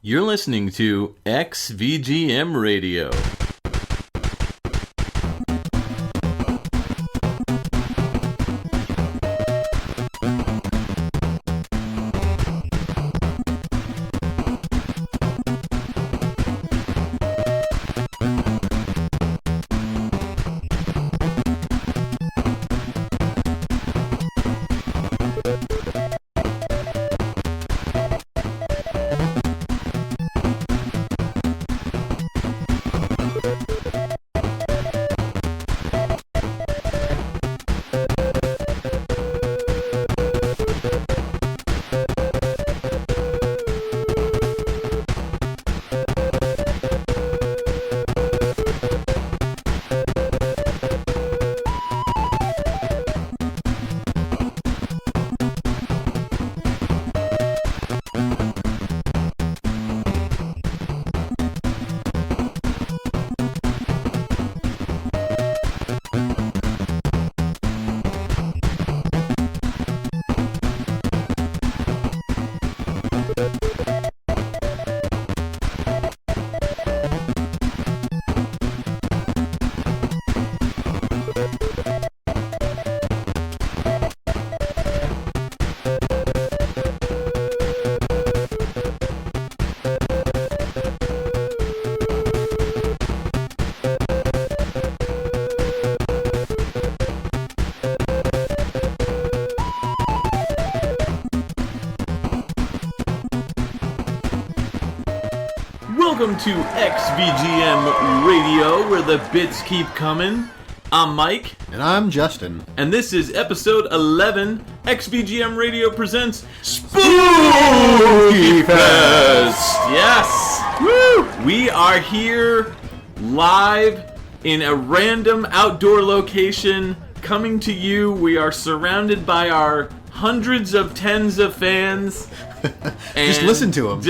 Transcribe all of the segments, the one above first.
You're listening to XVGM Radio. Welcome to XVGM Radio, where the bits keep coming. I'm Mike. And I'm Justin. And this is episode 11. XVGM Radio presents Spookyfest! Yes! Woo! We are here live in a random outdoor location coming to you. We are surrounded by our hundreds of tens of fans. Just listen to them.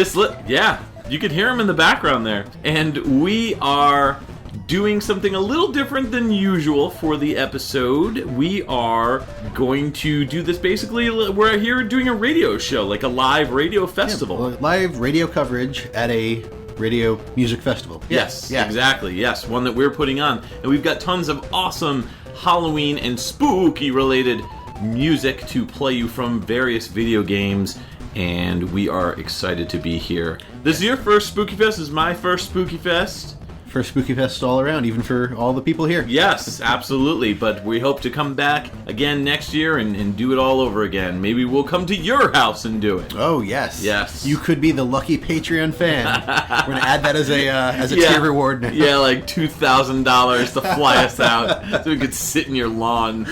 Yeah. You could hear them in the background there. And we are doing something a little different than usual for the episode. We are going to do this basically, we're here doing a radio show, like a live radio festival. Yeah, live radio coverage at a radio music festival. Yes, exactly. Yes, one that we're putting on. And we've got tons of awesome Halloween and spooky related music to play you from various video games. And we are excited to be here. This is your first Spookyfest. This is my first Spookyfest. First Spookyfest all around, even for all the people here. Yes, absolutely. But we hope to come back again next year and do it all over again. Maybe we'll come to your house and do it. Oh, yes. Yes. You could be the lucky Patreon fan. We're going to add that as a tier reward now. Yeah, like $2,000 to fly us out so we could sit in your lawn.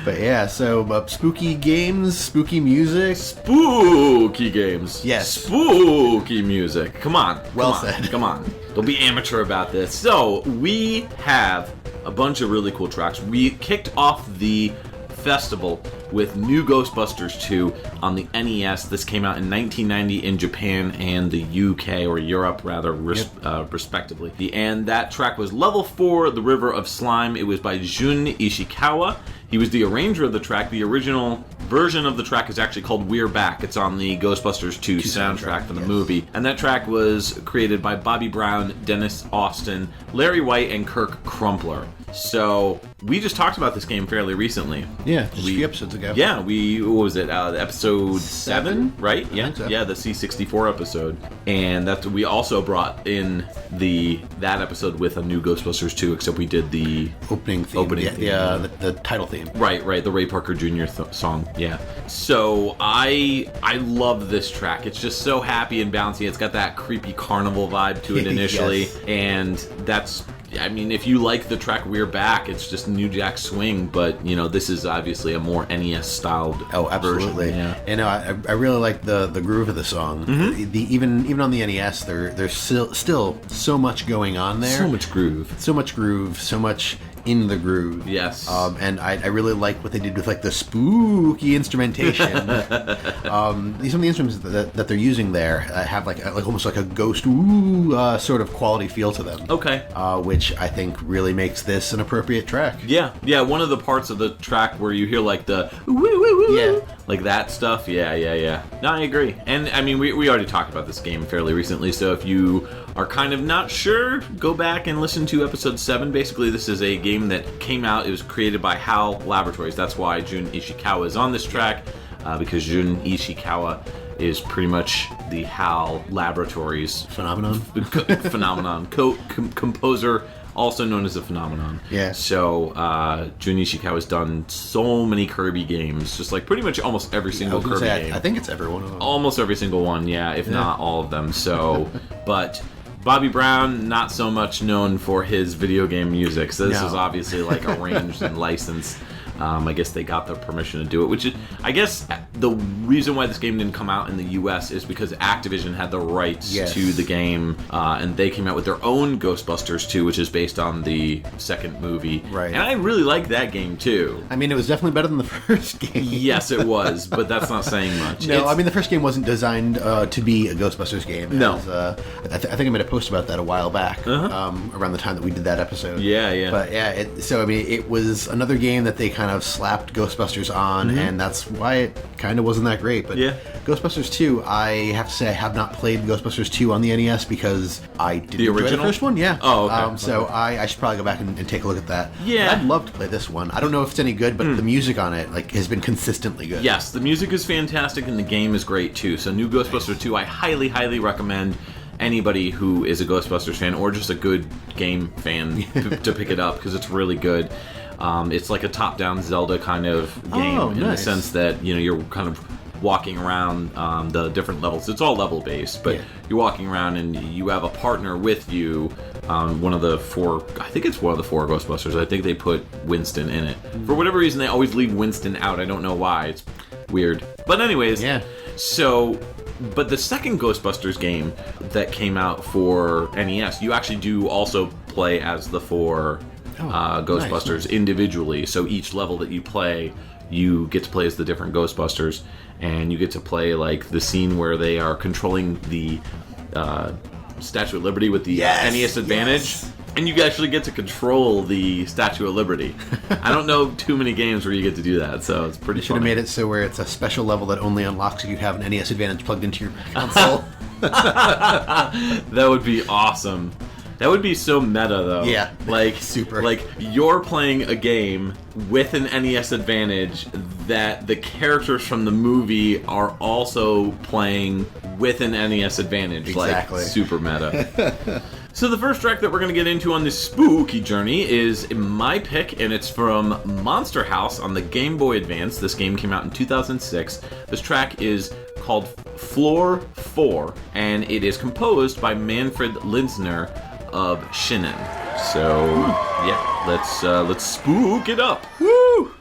But yeah, so spooky games, spooky music. Spooky games. Yes. Spooky music. Come on. Well said. Come on. Don't be amateur about this. So, we have a bunch of really cool tracks. We kicked off the festival with New Ghostbusters 2 on the NES. This came out in 1990 in Japan and the UK, or Europe rather, respectively. And that track was Level 4, The River of Slime. It was by Jun Ishikawa. He was the arranger of the track. The original version of the track is actually called We're Back. It's on the Ghostbusters 2 soundtrack from the movie. And that track was created by Bobby Brown, Dennis Austin, Larry White, and Kirk Crumpler. So, we just talked about this game fairly recently. Yeah, just a few episodes ago. Yeah, what was it? Episode 7, right? Yeah, so. Yeah, the C64 episode. And that we also brought in that episode with a New Ghostbusters 2, except we did the opening theme. The title theme. Right, the Ray Parker Jr. song. Yeah. So I love this track. It's just so happy and bouncy. It's got that creepy carnival vibe to it initially. Yes. And that's, I mean, if you like the track We're Back, it's just New Jack Swing, but, this is obviously a more NES-styled absolutely. version. Yeah. And I really like the groove of the song. Mm-hmm. Even on the NES, there's still so much going on there. So much groove. So much in the groove. Yes. And I really like what they did with like the spooky instrumentation. Some of the instruments that they're using there have like almost like a ghost sort of quality feel to them. Okay. Which I think really makes this an appropriate track. Yeah. One of the parts of the track where you hear like the woo woo woo. Yeah. Like that stuff, yeah. No, I agree. And I mean, we already talked about this game fairly recently, so if you are kind of not sure, go back and listen to episode 7. Basically, this is a game that came out, it was created by HAL Laboratories. That's why Jun Ishikawa is on this track, because Jun Ishikawa is pretty much the HAL Laboratories Phenomenon. Composer, also known as a phenomenon. Yeah. So, Jun Ishikawa's done so many Kirby games, just like pretty much almost every single Kirby game. I think it's every one of them. Almost every single one, yeah, if not all of them. So, but Bobby Brown, not so much known for his video game music. So this is obviously like arranged and licensed. I guess they got the permission to do it, which is, I guess, the reason why this game didn't come out in the U.S. is because Activision had the rights to the game, and they came out with their own Ghostbusters 2, which is based on the second movie. Right. And I really liked that game, too. I mean, it was definitely better than the first game. Yes, it was, but that's not saying much. No, I mean, the first game wasn't designed to be a Ghostbusters game. No. I think I made a post about that a while back, around the time that we did that episode. Yeah. But yeah, so I mean, it was another game that they kind of slapped Ghostbusters on, and that's why it kind of wasn't that great. But Ghostbusters 2, I have to say I have not played Ghostbusters 2 on the NES because I didn't enjoy the first one. Yeah. Oh, okay. So I should probably go back and take a look at that. Yeah. But I'd love to play this one. I don't know if it's any good, but the music on it has been consistently good. Yes, the music is fantastic and the game is great too. So New Ghostbusters 2, I highly, highly recommend anybody who is a Ghostbusters fan or just a good game fan to pick it up because it's really good. It's like a top-down Zelda kind of game in the sense that you're kind of walking around the different levels. It's all level-based, but you're walking around and you have a partner with you. One of the 4 Ghostbusters. I think they put Winston in it. For whatever reason, they always leave Winston out. I don't know why. It's weird. But anyways, but the second Ghostbusters game that came out for NES, you actually do also play as the 4 Ghostbusters individually. So each level that you play, you get to play as the different Ghostbusters, and you get to play like the scene where they are controlling the Statue of Liberty with the NES Advantage. And you actually get to control the Statue of Liberty. I don't know too many games where you get to do that, so it's pretty. You should have made it so where it's a special level that only unlocks if you have an NES Advantage plugged into your console. That would be awesome. That would be so meta, though. Yeah, like super. Like you're playing a game with an NES Advantage that the characters from the movie are also playing with an NES Advantage. Exactly. Like super meta. So the first track that we're going to get into on this spooky journey is my pick, and it's from Monster House on the Game Boy Advance. This game came out in 2006. This track is called Floor 4, and it is composed by Manfred Linzner of Shinen. So, let's spook it up. Woo!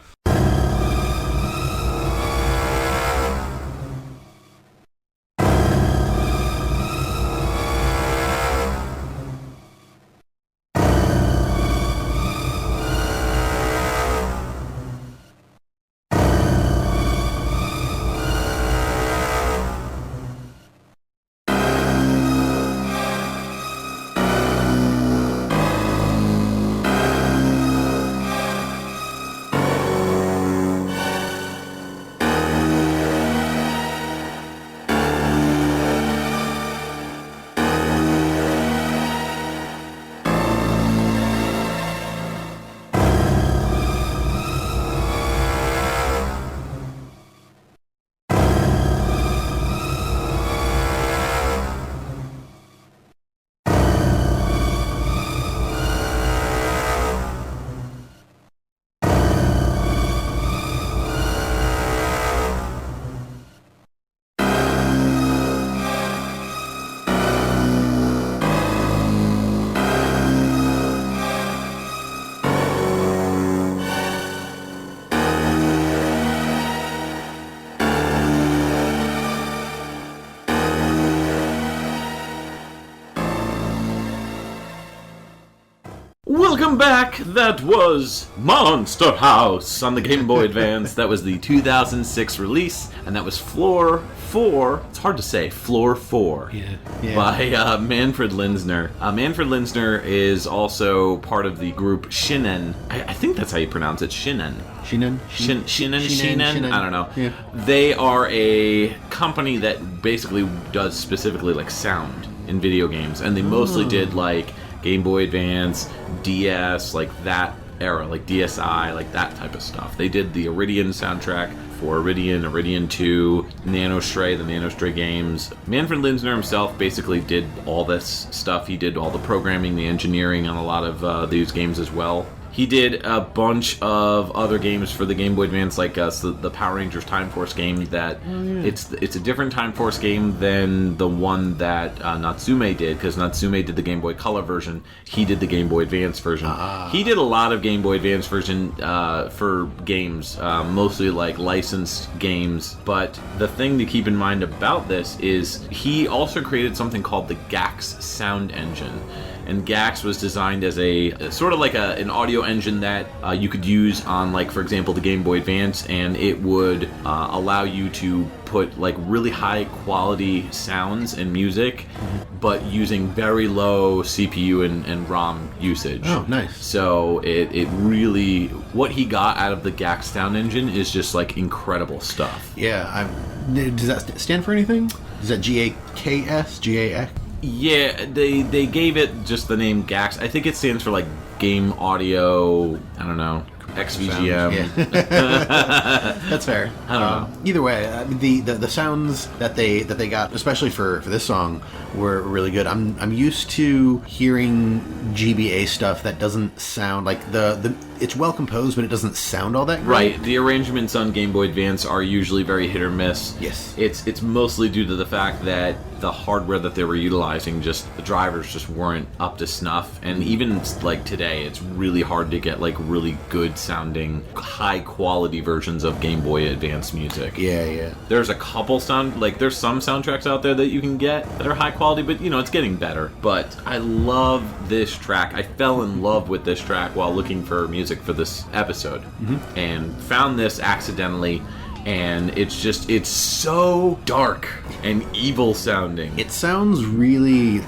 Welcome back! That was Monster House on the Game Boy Advance. That was the 2006 release, and that was Floor 4. It's hard to say, Floor 4. Yeah. By Manfred Linzner. Manfred Linzner is also part of the group Shinen. I think that's how you pronounce it, Shinen. Shinen? I don't know. Yeah. They are a company that basically does specifically like sound in video games, and they mostly did like Game Boy Advance, DS, like that era, like DSi, like that type of stuff. They did the Iridian soundtrack for Iridian 2, Nanostray, the Nanostray games. Manfred Linzner himself basically did all this stuff. He did all the programming, the engineering on a lot of these games as well. He did a bunch of other games for the Game Boy Advance, like the Power Rangers Time Force game. That it's a different Time Force game than the one that Natsume did, because Natsume did the Game Boy Color version. He did the Game Boy Advance version. He did a lot of Game Boy Advance version for games, mostly like licensed games. But the thing to keep in mind about this is he also created something called the GAX sound engine. And GAX was designed as a sort of like an audio engine that you could use on, like, for example, the Game Boy Advance, and it would allow you to put like really high quality sounds and music, but using very low CPU and ROM usage. Oh, nice. So it really, what he got out of the GAX sound engine is just like incredible stuff. Yeah. Does that stand for anything? Is that GAKS? GAX? Yeah, they gave it just the name GAX. I think it stands for like Game Audio, I don't know, XVGM. Yeah. That's fair. I don't know. Either way, I mean, the sounds that they got, especially for this song, were really good. I'm used to hearing GBA stuff that doesn't sound like it's well composed, but it doesn't sound all that great. Right. The arrangements on Game Boy Advance are usually very hit or miss. Yes. It's mostly due to the fact that the hardware that they were utilizing, just the drivers just weren't up to snuff. And even like today, it's really hard to get like really good sounding, high quality versions of Game Boy Advance music. Yeah. There's a couple there's some soundtracks out there that you can get that are high quality, but you know, it's getting better. But I love this track. I fell in love with this track while looking for music for this episode, and found this accidentally. And it's so dark and evil sounding. It sounds really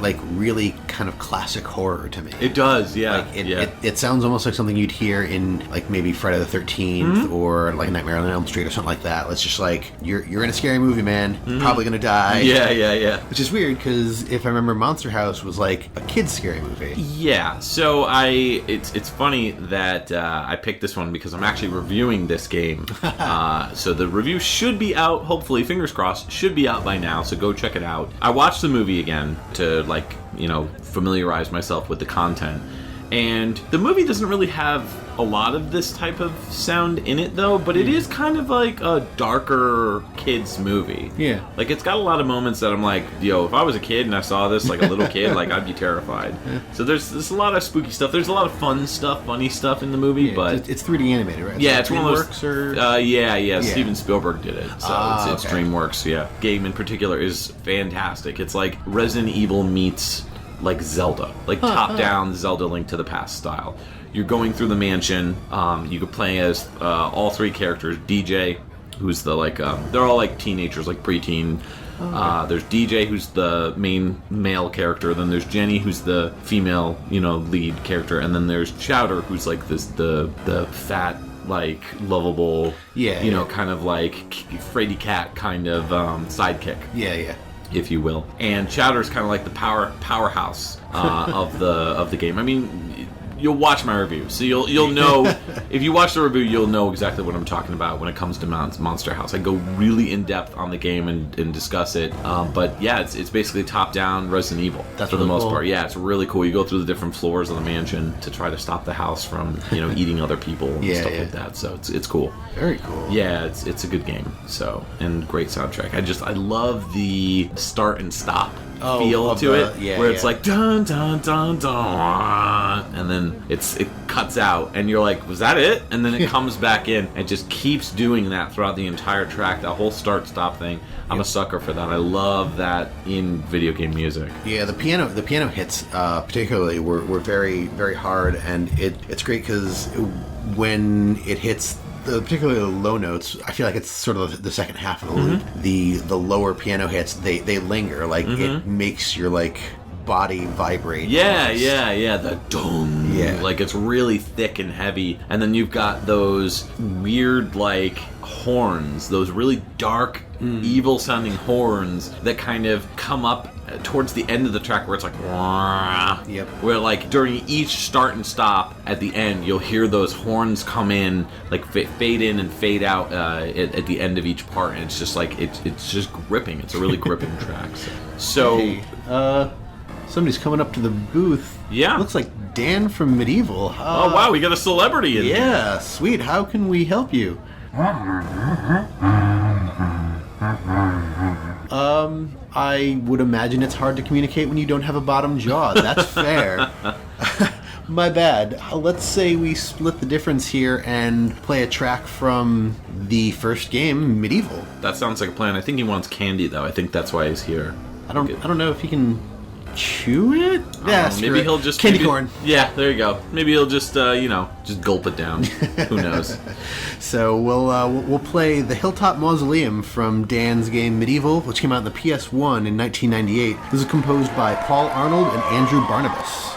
kind of classic horror to me. It does, yeah. Like it sounds almost like something you'd hear in like maybe Friday the 13th or like Nightmare on Elm Street or something like that. It's just like you're in a scary movie, man. Probably gonna die. Yeah. Which is weird because if I remember, Monster House was like a kid's scary movie. Yeah. So it's funny that I picked this one because I'm actually reviewing this game. So the review should be out, hopefully, fingers crossed, should be out by now, so go check it out. I watched the movie again to, like, you know, familiarize myself with the content. And the movie doesn't really have a lot of this type of sound in it, though, but it is kind of like a darker kids movie. Yeah. Like, it's got a lot of moments that I'm like, yo, if I was a kid and I saw this, like a little kid, like, I'd be terrified. So there's a lot of spooky stuff. There's a lot of fun stuff, funny stuff in the movie, but... It's 3D animated, right? Yeah, it's one of those... Or... Yeah. Steven Spielberg did it, so it's okay. DreamWorks, yeah. Game in particular is fantastic. It's like Resident Evil meets... like Zelda, like top-down Zelda Link to the Past style. You're going through the mansion. You could play as all three characters. DJ, who's the they're all like teenagers, like preteen. There's DJ, who's the main male character. Then there's Jenny, who's the female, lead character. And then there's Chowder, who's like the fat, like lovable, kind of like Frady Cat kind of sidekick. Yeah. If you will. And Chowder's kind of like the powerhouse of the game. I mean, you'll watch my review, so you'll know. If you watch the review, you'll know exactly what I'm talking about when it comes to Monster House. I go really in depth on the game and discuss it. But yeah, it's basically top-down Resident Evil. That's for really the most cool. part. Yeah, it's really cool. You go through the different floors of the mansion to try to stop the house from eating other people and stuff like that. So it's cool. Very cool. Yeah, it's a good game. So, and great soundtrack. I love the start and stop feel to it, where it's yeah. like dun dun dun dun, and then it cuts out, and you're like, was that it? And then it comes back in, and just keeps doing that throughout the entire track. That whole start-stop thing. I'm a sucker for that. I love that in video game music. Yeah, the piano hits particularly were very, very hard, and it's great because when it hits particularly the low notes, I feel like it's sort of the second half of the loop. The lower piano hits, they linger, like it makes your like body vibrate. Yeah, the dong. Yeah. Like it's really thick and heavy. And then you've got those weird like horns, those really dark, evil sounding horns that kind of come up towards the end of the track where it's like Yep. where like during each start and stop at the end you'll hear those horns come in, like fade in and fade out at the end of each part, and it's just like it's just gripping. It's a really gripping track. So Hey, somebody's coming up to the booth. Yeah. Looks like Dan from Medievil. oh wow, we got a celebrity in here. Yeah, sweet. How can we help you? I would imagine it's hard to communicate when you don't have a bottom jaw. That's fair. My bad. Let's say we split the difference here and play a track from the first game, Medieval. That sounds like a plan. I think he wants candy though. I think that's why he's here. I don't know if he can chew it. Yeah, Maybe he'll just candy corn. Yeah, there you go. Maybe he'll just just gulp it down. Who knows? So we'll play the Hilltop Mausoleum from Dan's game Medieval, which came out on the PS1 in 1998. This is composed by Paul Arnold and Andrew Barnabas.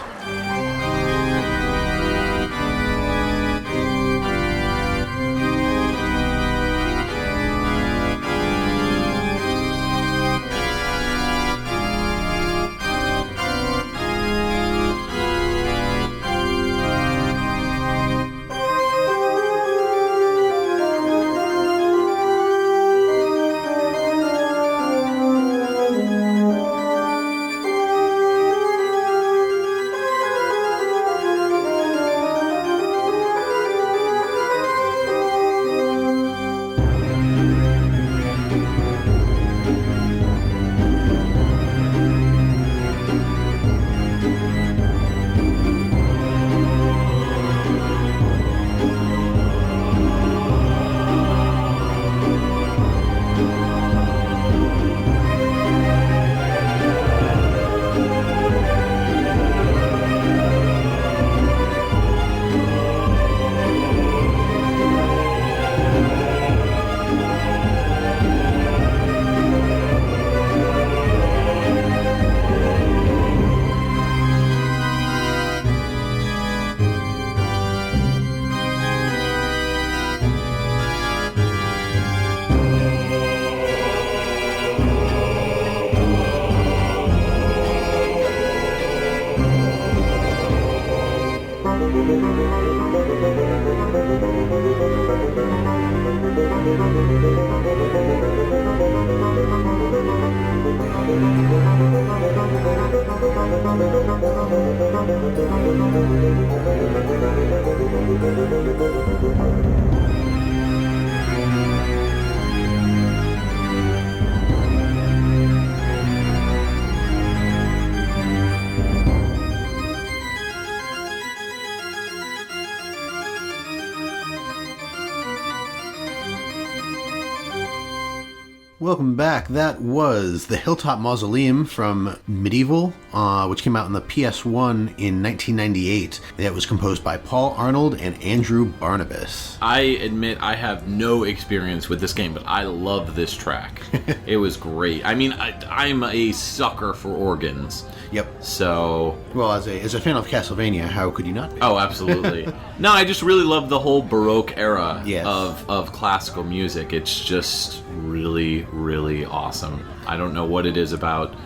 Welcome back. That was the Hilltop Mausoleum from Medieval, which came out on the PS1 in 1998. It was composed by Paul Arnold and Andrew Barnabas. I admit I have no experience with this game, but I love this track. It was great. I mean, I'm a sucker for organs. Yep. So... Well, as a fan of Castlevania, how could you not be? Oh, absolutely. No, I just really love the whole Baroque era Yes. of classical music. It's just really, really awesome. I don't know what it is about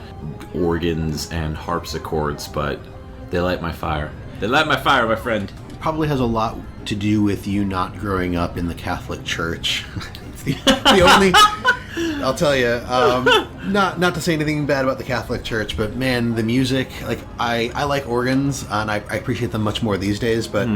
organs and harpsichords, but they light my fire. They light my fire, my friend. Probably has a lot to do with you not growing up in the Catholic Church. It's the only... I'll tell you, not to say anything bad about the Catholic Church, but man, the music, like, I like organs, and I appreciate them much more these days, but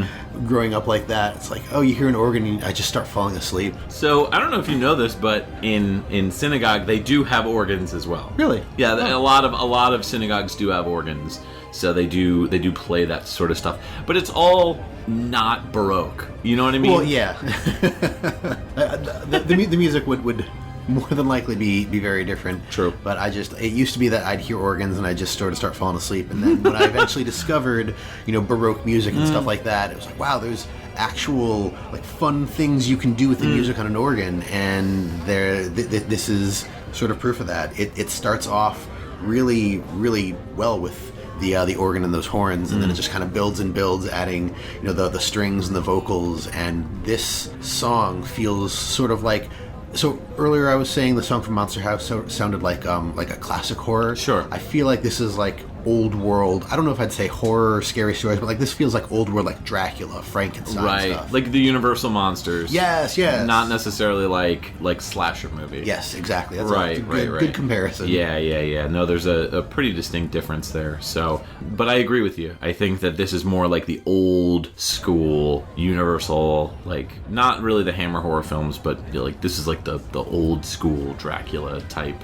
growing up like that, it's like, oh, you hear an organ, and I just start falling asleep. So, I don't know if you know this, but in synagogue, they do have organs as well. Really? Yeah, a lot of synagogues do have organs, so they do play that sort of stuff. But it's all not Baroque. You know what I mean? Well, yeah. the music would more than likely be very different. True. But it used to be that I'd hear organs and I'd just sort of start falling asleep. And then when I eventually discovered, Baroque music and stuff like that, it was like, wow, there's actual like fun things you can do with the music on an organ, and this is sort of proof of that. It starts off really, really well with the organ and those horns, and then it just kind of builds and builds, adding the strings and the vocals, and this song feels sort of like. So earlier I was saying the song from Monster House sounded like a classic horror. Sure. I feel like this is like old world. I don't know if I'd say horror or scary stories, but like this feels like old world, like Dracula, Frankenstein stuff. Like the Universal monsters. Yes. Not necessarily like slasher movie. Yes, exactly. That's right. Good comparison. Yeah. No, there's a pretty distinct difference there. So, but I agree with you. I think that this is more like the old school Universal, like not really the Hammer horror films, but like this is like the old school Dracula type.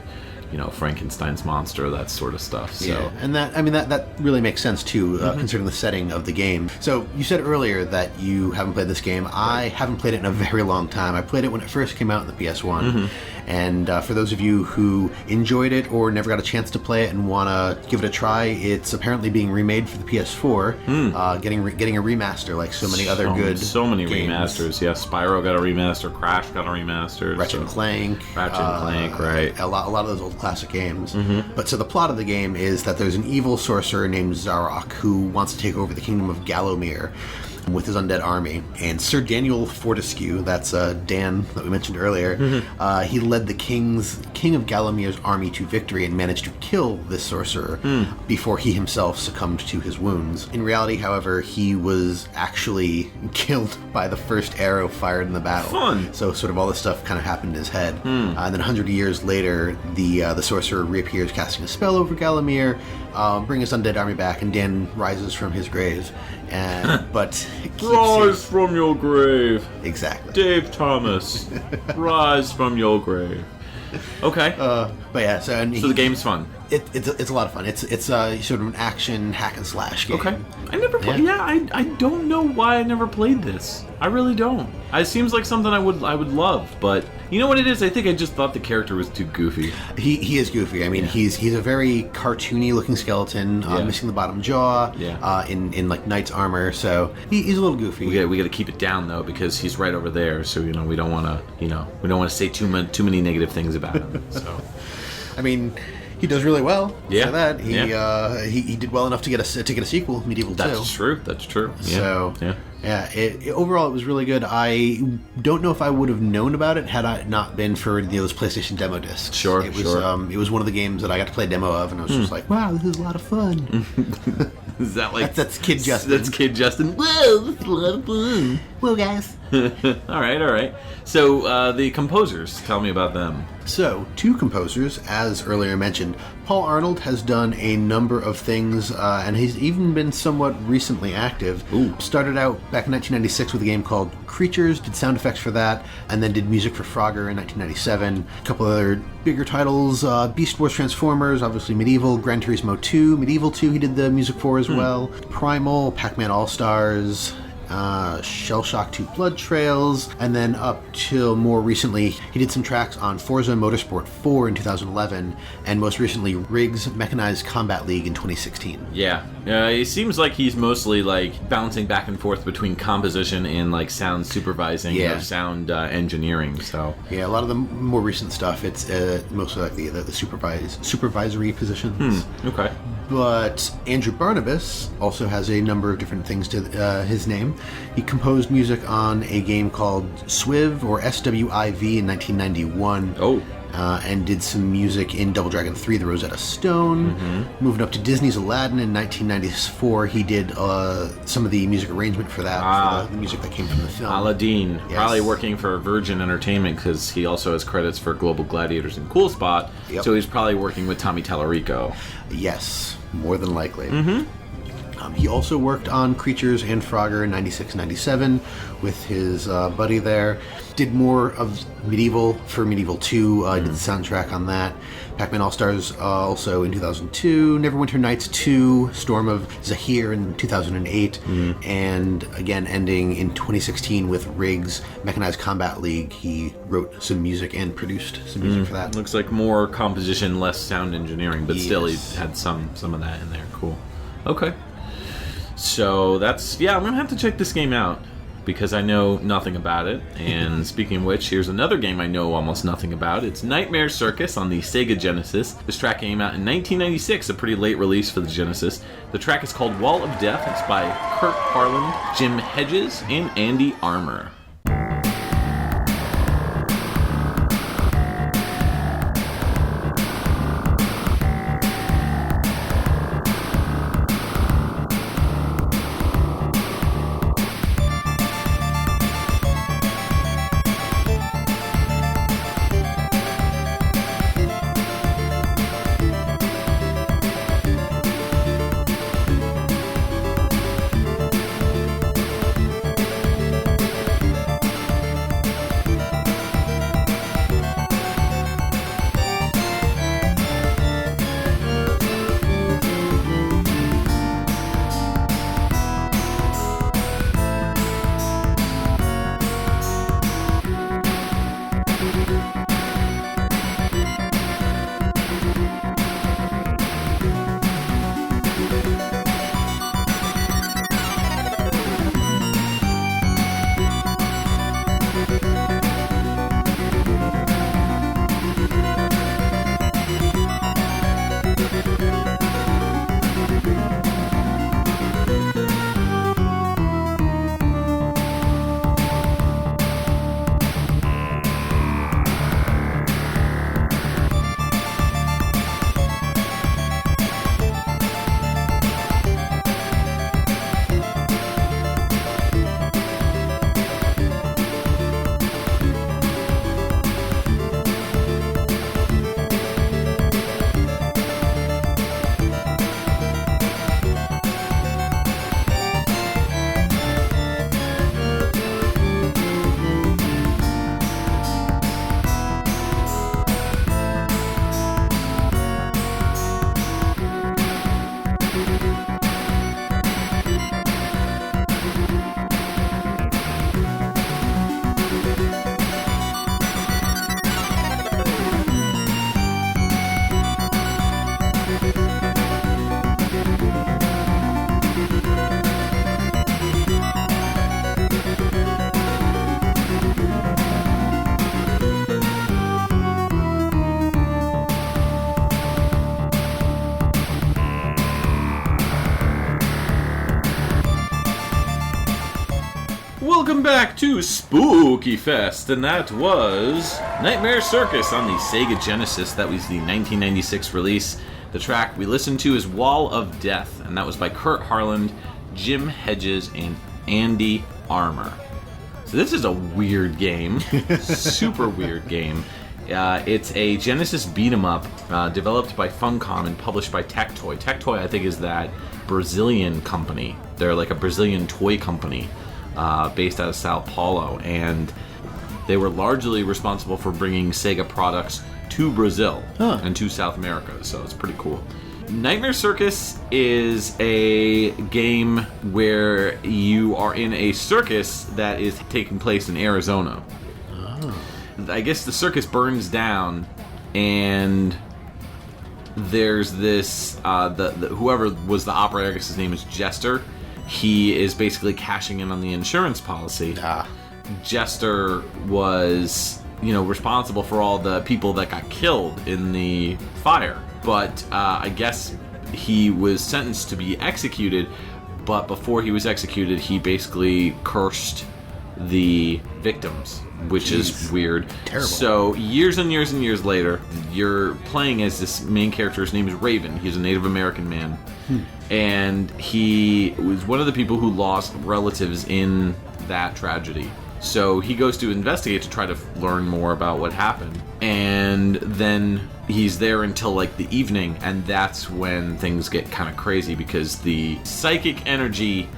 Frankenstein's monster, that sort of stuff. So. Yeah, and that really makes sense too, considering the setting of the game. So you said earlier that you haven't played this game. I haven't played it in a very long time. I played it when it first came out in the PS1. And for those of you who enjoyed it or never got a chance to play it and want to give it a try, it's apparently being remade for the PS4, getting a remaster like so many other good so many games. Remasters. Yeah, Spyro got a remaster, Crash got a remaster, Ratchet and Clank, right? A lot of those old classic games. But so the plot of the game is that there's an evil sorcerer named Zarok who wants to take over the kingdom of Gallowmere with his undead army, and Sir Daniel Fortescue, that's Dan that we mentioned earlier, he led the king of Gallomere's army to victory and managed to kill this sorcerer before he himself succumbed to his wounds. In reality, however, he was actually killed by the first arrow fired in the battle. Fun. So sort of all this stuff kind of happened in his head. And then 100 years later, the sorcerer reappears casting a spell over Gallowmere, bring his undead army back, and Dan rises from his grave. But rise from your grave. Exactly. Dave Thomas, rise from your grave. Okay. But yeah, so the game's fun. It's a lot of fun. It's sort of an action hack and slash game. Okay. I never played. Yeah, I don't know why I never played this. I really don't. It seems like something I would love, but you know what it is? I think I just thought the character was too goofy. He is goofy. I mean, he's a very cartoony looking skeleton, missing the bottom jaw, in like knight's armor. So he's a little goofy. We got to keep it down though, because he's right over there. So we don't want to say too many negative things about him. So I mean, he does really well. Yeah. For that. He did well enough to get a sequel, Medieval 2. That's true. Yeah. So overall, it was really good. I don't know if I would have known about it had it not been for those PlayStation demo discs. Sure. It was one of the games that I got to play a demo of, and I was just like, wow, this is a lot of fun. Is that like that's Kid Justin? That's Kid Justin. Whoa, it's a lot of fun. Whoa, guys. All right. So the composers, tell me about them. So, two composers, as earlier mentioned. Paul Arnold has done a number of things, and he's even been somewhat recently active. Ooh. Started out back in 1996 with a game called Creatures, did sound effects for that, and then did music for Frogger in 1997. A couple other bigger titles, Beast Wars Transformers, obviously Medieval, Gran Turismo 2, Medieval 2 he did the music for as well, Primal, Pac-Man All-Stars, Shell Shock 2 Blood Trails, and then up till more recently, he did some tracks on Forza Motorsport 4 in 2011, and most recently Riggs Mechanized Combat League in 2016. Yeah, it seems like he's mostly like bouncing back and forth between composition and like sound supervising or sound engineering. So yeah, a lot of the more recent stuff, it's mostly like the supervisory positions. Okay. But Andrew Barnabas also has a number of different things to his name. He composed music on a game called SWIV, or SWIV, in 1991. Oh. and did some music in Double Dragon 3, The Rosetta Stone. Moving up to Disney's Aladdin in 1994, he did some of the music arrangement for that, for the music that came from the film. Aladdin, Yes. probably working for Virgin Entertainment because he also has credits for Global Gladiators and Cool Spot, so he's probably working with Tommy Tallarico. Yes, more than likely. He also worked on Creatures and Frogger in 96-97 with his buddy there. Did more of Medieval for Medieval 2. Did the soundtrack on that. Pac-Man All-Stars also in 2002. Neverwinter Nights 2. Storm of Zahir in 2008. And again, ending in 2016 with Riggs Mechanized Combat League. He wrote some music and produced some music for that. Looks like more composition, less sound engineering, but still he Yes. had some of that in there. Cool. Okay. So that's, I'm going to have to check this game out because I know nothing about it. And speaking of which, here's another game I know almost nothing about. It's Nightmare Circus on the Sega Genesis. This track came out in 1996, a pretty late release for the Genesis. The track is called Wall of Death. It's by Kurt Harland, Jim Hedges, and Andy Armour. Welcome back to Spookyfest, and that was Nightmare Circus on the Sega Genesis. That was the 1996 release. The track we listened to is Wall of Death, and that was by Kurt Harland, Jim Hedges, and Andy Armour. So this is a weird game, super weird game. It's a Genesis beat-em-up developed by Funcom and published by Tectoy. Tectoy, I think, is that Brazilian company. They're like a Brazilian toy company based out of Sao Paulo, and they were largely responsible for bringing Sega products to Brazil and to South America, so it's pretty cool. Nightmare Circus is a game where you are in a circus that is taking place in Arizona. I guess the circus burns down, and there's this whoever was the operator, I guess his name is Jester. He is basically cashing in on the insurance policy. Jester was, responsible for all the people that got killed in the fire, but I guess he was sentenced to be executed. But before he was executed, he basically cursed the victims which is weird. Terrible. So years and years and years later, you're playing as this main character. His name is Raven. He's a Native American man. And he was one of the people who lost relatives in that tragedy. So he goes to investigate to try to learn more about what happened. And then he's there until like the evening, and that's when things get kind of crazy because the psychic energy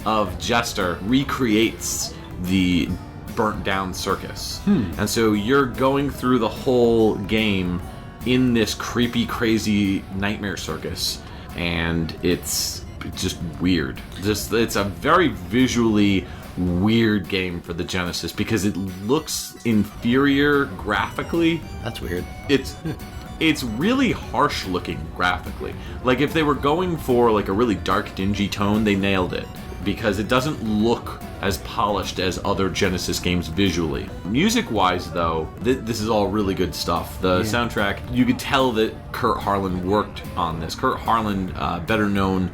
of Jester recreates the burnt down circus. And so you're going through the whole game in this creepy, crazy nightmare circus. And it's just weird. It's a very visually weird game for the Genesis because it looks inferior graphically. That's weird. It's really harsh looking graphically. Like if they were going for like a really dark, dingy tone, they nailed it because it doesn't look as polished as other Genesis games visually. Music-wise, though, this is all really good stuff. The soundtrack, you could tell that Kurt Harlan worked on this. Kurt Harlan, better known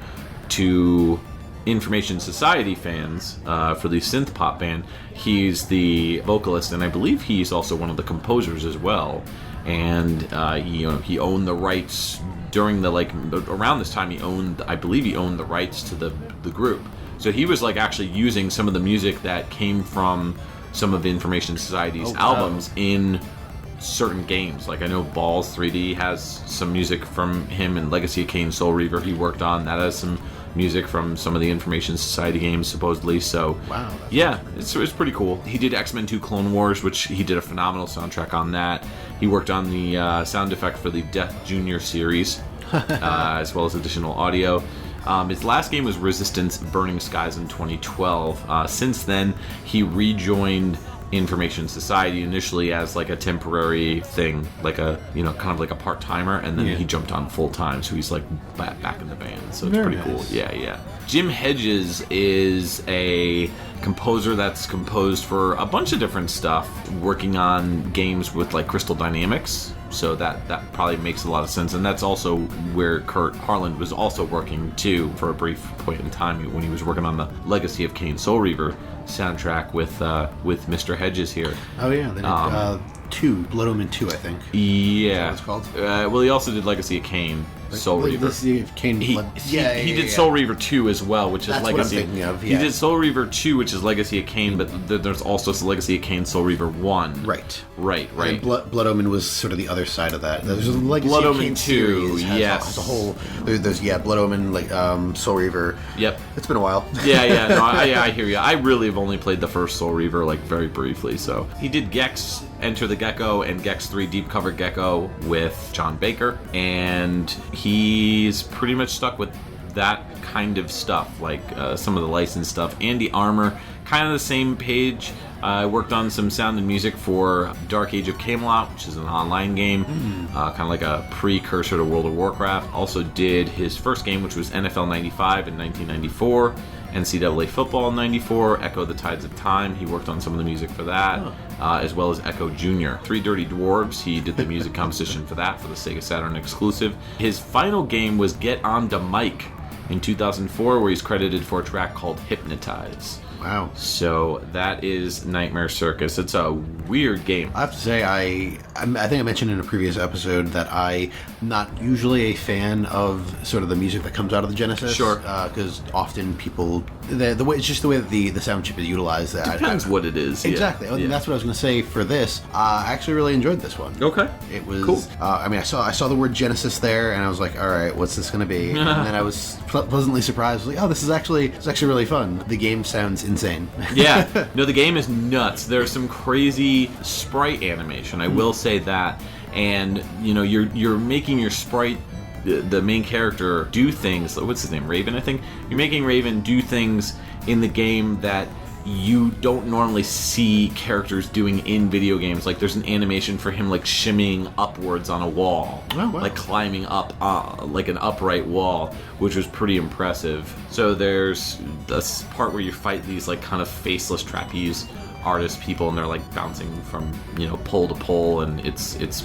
to Information Society fans for the synth pop band, he's the vocalist, and I believe he's also one of the composers as well. And he owned the rights during the around this time. I believe he owned the rights to the group. So he was like actually using some of the music that came from some of Information Society's albums in certain games. Like I know Balls 3D has some music from him, and Legacy of Kain Soul Reaver he worked on. That has some music from some of the Information Society games, supposedly. So yeah, it's pretty cool. He did X-Men 2 Clone Wars, which he did a phenomenal soundtrack on that. He worked on the sound effect for the Death Junior series, as well as additional audio. His last game was Resistance Burning Skies in 2012. Since then, he rejoined Information Society initially as like a temporary thing, like a kind of like a part-timer, and then he jumped on full-time, so he's like back in the band. So it's pretty cool. Yeah. Jim Hedges is a composer that's composed for a bunch of different stuff, working on games with like Crystal Dynamics. So that probably makes a lot of sense, and that's also where Kurt Harlan was also working too for a brief point in time when he was working on the Legacy of Kain Soul Reaver soundtrack with Mr. Hedges here. Oh yeah, they did Blood Omen 2, I think. Yeah, that's what it's called. Well, he also did Legacy of Kain Soul Reaver. He did Soul Reaver 2 as well, which is Legacy. What I'm thinking of. He did Soul Reaver 2, which is Legacy of Kain, but there's also Legacy of Kain Soul Reaver 1. Right. And Blood Omen was sort of the other side of that. There's a Legacy Blood of Omen Kain 2, series yes. has a whole. There's Blood Omen, Soul Reaver. Yep. It's been a while. Yeah. No, I hear you. I really have only played the first Soul Reaver like very briefly. So he did Gex Enter the Gecko and Gex 3 Deep Cover Gecko with John Baker, and he's pretty much stuck with that kind of stuff, like some of the licensed stuff. Andy Armour, kind of the same page. I worked on some sound and music for Dark Age of Camelot, which is an online game, kind of like a precursor to World of Warcraft. Also did his first game, which was NFL 95 in 1994, NCAA Football in 94, Echo the Tides of Time. He worked on some of the music for that, as well as Echo Jr. 3 Dirty Dwarves, he did the music composition for that, for the Sega Saturn exclusive. His final game was Get On to Mike in 2004, where he's credited for a track called Hypnotize. Wow. So that is Nightmare Circus. It's a weird game. I have to say, I think I mentioned in a previous episode that I'm not usually a fan of sort of the music that comes out of the Genesis. Sure. Because often people, the way it's just the way that the sound chip is utilized. Depends what it is. Exactly. Yeah. And that's what I was going to say for this. I actually really enjoyed this one. Okay. It was cool. I saw the word Genesis there, and I was like, all right, what's this going to be? And then I was pleasantly surprised. I was like, oh, this is actually really fun. The game sounds insane. Yeah. No, the game is nuts. There's some crazy sprite animation. I will say that. And you're making your sprite, the main character, do things. What's his name? Raven, I think. You're making Raven do things in the game that you don't normally see characters doing in video games. Like there's an animation for him like shimmying upwards on a wall, like climbing up like an upright wall, which was pretty impressive. So there's this part where you fight these like kind of faceless trapeze artist people, and they're like bouncing from pole to pole, and it's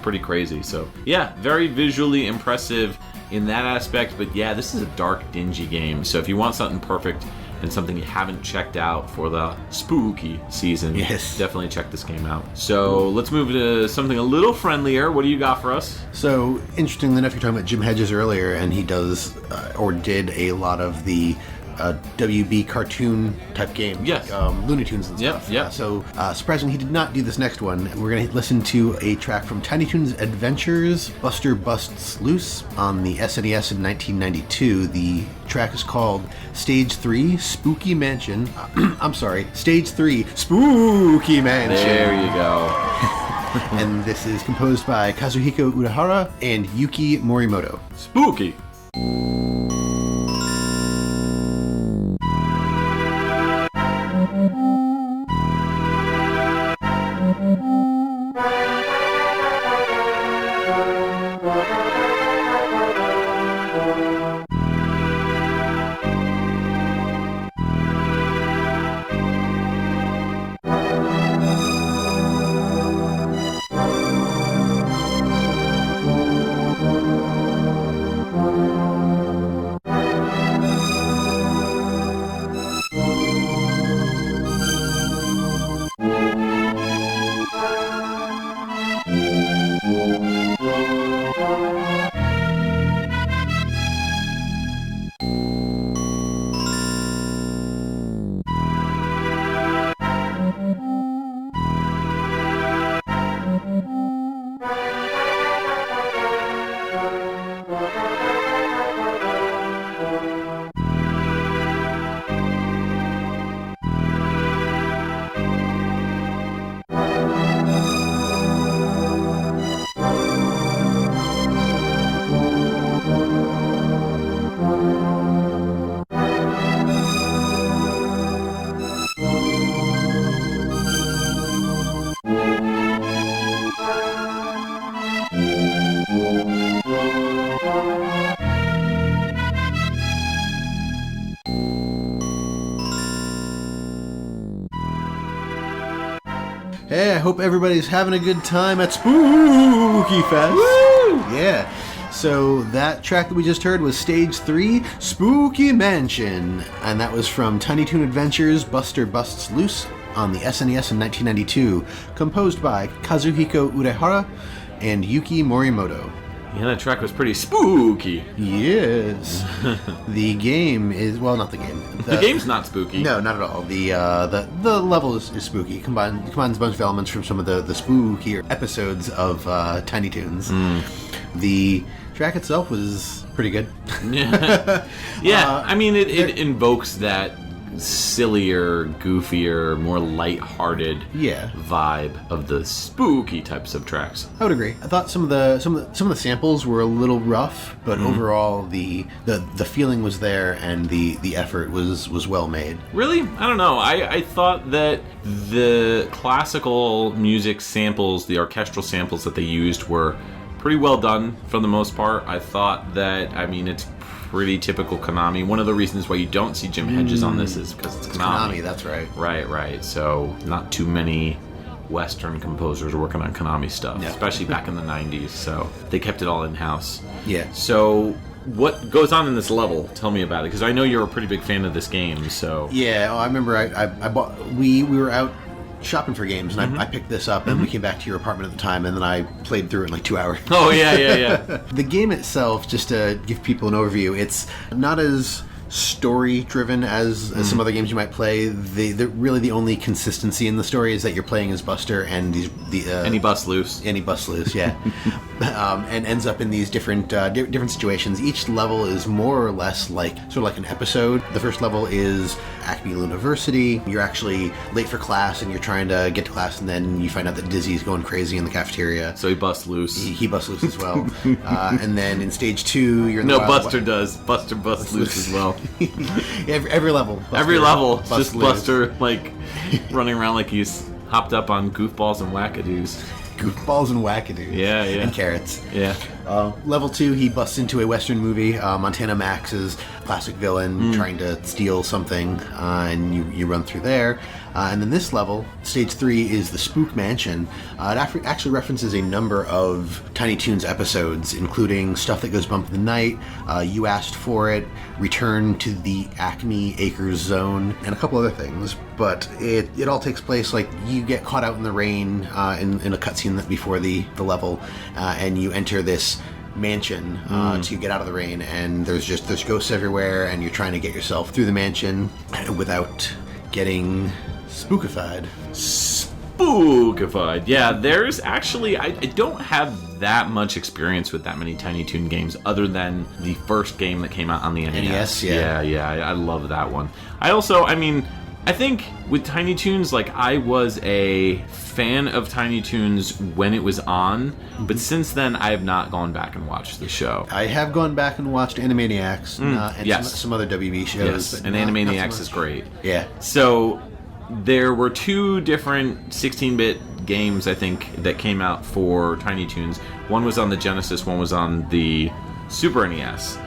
pretty crazy. So yeah, very visually impressive in that aspect. But yeah, this is a dark, dingy game. So if you want something perfect and something you haven't checked out for the spooky season, yes, definitely check this game out. So let's move to something a little friendlier. What do you got for us? So, interestingly enough, you're talking about Jim Hedges earlier, and he does, or did a lot of the WB cartoon type game. Yes. Looney Tunes and stuff. Yeah. So, surprisingly, he did not do this next one. We're going to listen to a track from Tiny Toons Adventures, Buster Busts Loose, on the SNES in 1992. The track is called Stage 3, Spooky Mansion. I'm sorry, Stage 3, Spooky Mansion. There you go. And this is composed by Kazuhiko Urahara and Yuki Morimoto. Spooky. Hey, I hope everybody's having a good time at Spookyfest. Woo! Yeah. So that track that we just heard was Stage 3, Spooky Mansion. And that was from Tiny Toon Adventures, Buster Busts Loose on the SNES in 1992. Composed by Kazuhiko Urehara and Yuki Morimoto. Yeah, that track was pretty spooky. Yes. The game is, well, not the game. The game's not spooky. No, not at all. The level is spooky. Combines a bunch of elements from some of the spookier episodes of Tiny Toons. The track itself was pretty good. Yeah. I mean, it invokes that sillier, goofier, more light-hearted vibe of the spooky types of tracks. I would agree. I thought some of the samples were a little rough, but overall the feeling was there and the effort was well made. Really? I don't know. I thought that the classical music samples, the orchestral samples that they used were pretty well done for the most part. I thought that, I mean, it's pretty typical Konami. One of the reasons why you don't see Jim Hedges on this is because it's Konami. Konami, that's right. Right. So not too many Western composers working on Konami stuff, especially back in the 90s. So they kept it all in-house. Yeah. So what goes on in this level? Tell me about it, because I know you're a pretty big fan of this game. So yeah, I remember I bought. We were out shopping for games, and I picked this up, and we came back to your apartment at the time, and then I played through it in like 2 hours. Oh, yeah. The game itself, just to give people an overview, it's not as story-driven as some other games you might play. Really the only consistency in the story is that you're playing as Buster, and and he busts loose. And he busts loose, yeah. And ends up in these different situations. Each level is more or less like an episode. The first level is Acme University. You're actually late for class, and you're trying to get to class, and then you find out that Dizzy's going crazy in the cafeteria. So he busts loose. He busts loose as well. And then in stage 2, you're in the Buster does. Buster busts loose as well. Every level. Just Buster, like, running around like he's hopped up on goofballs and wackadoos. Goofballs and wackadoos. Yeah. And carrots. Yeah. Level 2, he busts into a Western movie, Montana Max's classic villain trying to steal something, and you run through there. And then this level, stage 3, is the Spook Mansion. It actually references a number of Tiny Toons episodes, including Stuff That Goes Bump in the Night, You Asked For It, Return to the Acme Acres Zone, and a couple other things. But it all takes place, like, you get caught out in the rain in a cutscene before the level, and you enter this mansion to get out of the rain, and there's ghosts everywhere, and you're trying to get yourself through the mansion without getting spookified. Spookified. Yeah, there's actually... I don't have that much experience with that many Tiny Toon games other than the first game that came out on the NES. Yeah. I love that one. I think with Tiny Toons, like, I was a fan of Tiny Toons when it was on, but since then I have not gone back and watched the show. I have gone back and watched Animaniacs and yes. some other WB shows. Yes, and Animaniacs is great. Yeah. So there were 2 different 16-bit games, I think, that came out for Tiny Toons. One was on the Genesis, one was on the Super NES.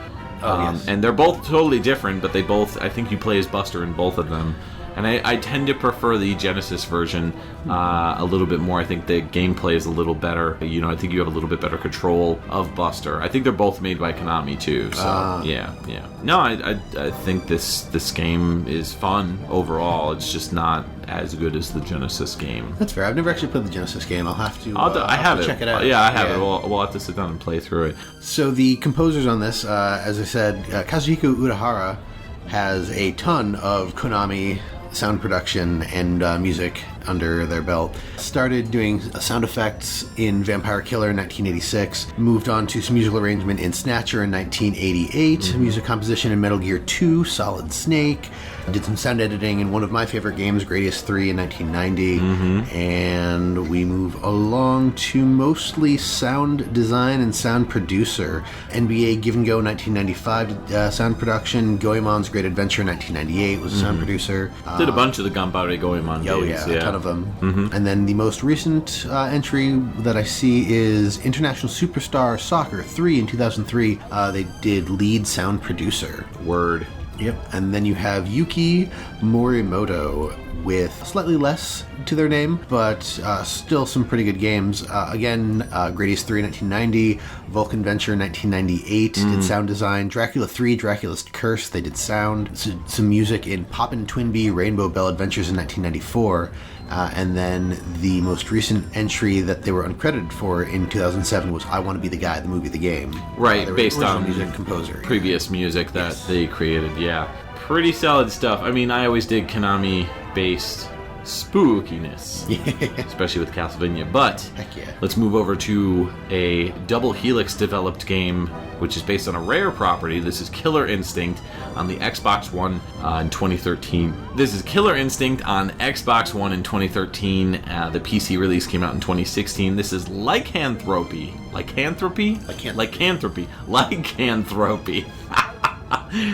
Yes. And they're both totally different, but I think you play as Buster in both of them. And I tend to prefer the Genesis version a little bit more. I think the gameplay is a little better. I think you have a little bit better control of Buster. I think they're both made by Konami too. So yeah. No, I think this game is fun overall. It's just not as good as the Genesis game. That's fair. I've never actually played the Genesis game. I'll have to. I have it. Check it out. Yeah, I have it. We'll have to sit down and play through it. So the composers on this, as I said, Kazuhiko Urahara has a ton of Konami sound production and music under their belt. Started doing sound effects in Vampire Killer in 1986, moved on to some musical arrangement in Snatcher in 1988, music composition in Metal Gear 2, Solid Snake, did some sound editing in one of my favorite games, Gradius 3 in 1990, and we move along to mostly sound design and sound producer. NBA Give and Go 1995 sound production, Goemon's Great Adventure 1998 was a sound producer. Did a bunch of the Ganbare Goemon games. A ton of them. And then the most recent entry that I see is International Superstar Soccer 3 in 2003. They did lead sound producer. Word. Yep. And then you have Yuki Morimoto with slightly less to their name, but still some pretty good games. Again, Gradius 3 1990, Vulcan Venture 1998 did sound design, Dracula 3, Dracula's Curse, they did sound, some music in Poppin' Twinbee, Rainbow Bell Adventures in 1994, and then the most recent entry that they were uncredited for in 2007 was I Want to Be the Guy, the movie, the game. Right, based on music composer. Previous music that they created, yeah. Pretty solid stuff. I always dig Konami-based spookiness, especially with Castlevania. But heck yeah. Let's move over to a Double Helix developed game, which is based on a rare property. This is Killer Instinct on the Xbox One in 2013. This is Killer Instinct on Xbox One in 2013. The PC release came out in 2016. This is Lycanthropy. Lycanthropy.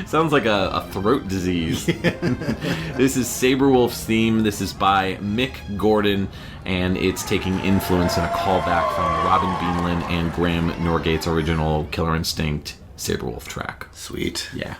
Sounds like a throat disease. This is Saberwolf's theme. This is by Mick Gordon, and it's taking influence and a callback from Robin Beanland and Graham Norgate's original Killer Instinct Saberwolf track. Sweet. Yeah.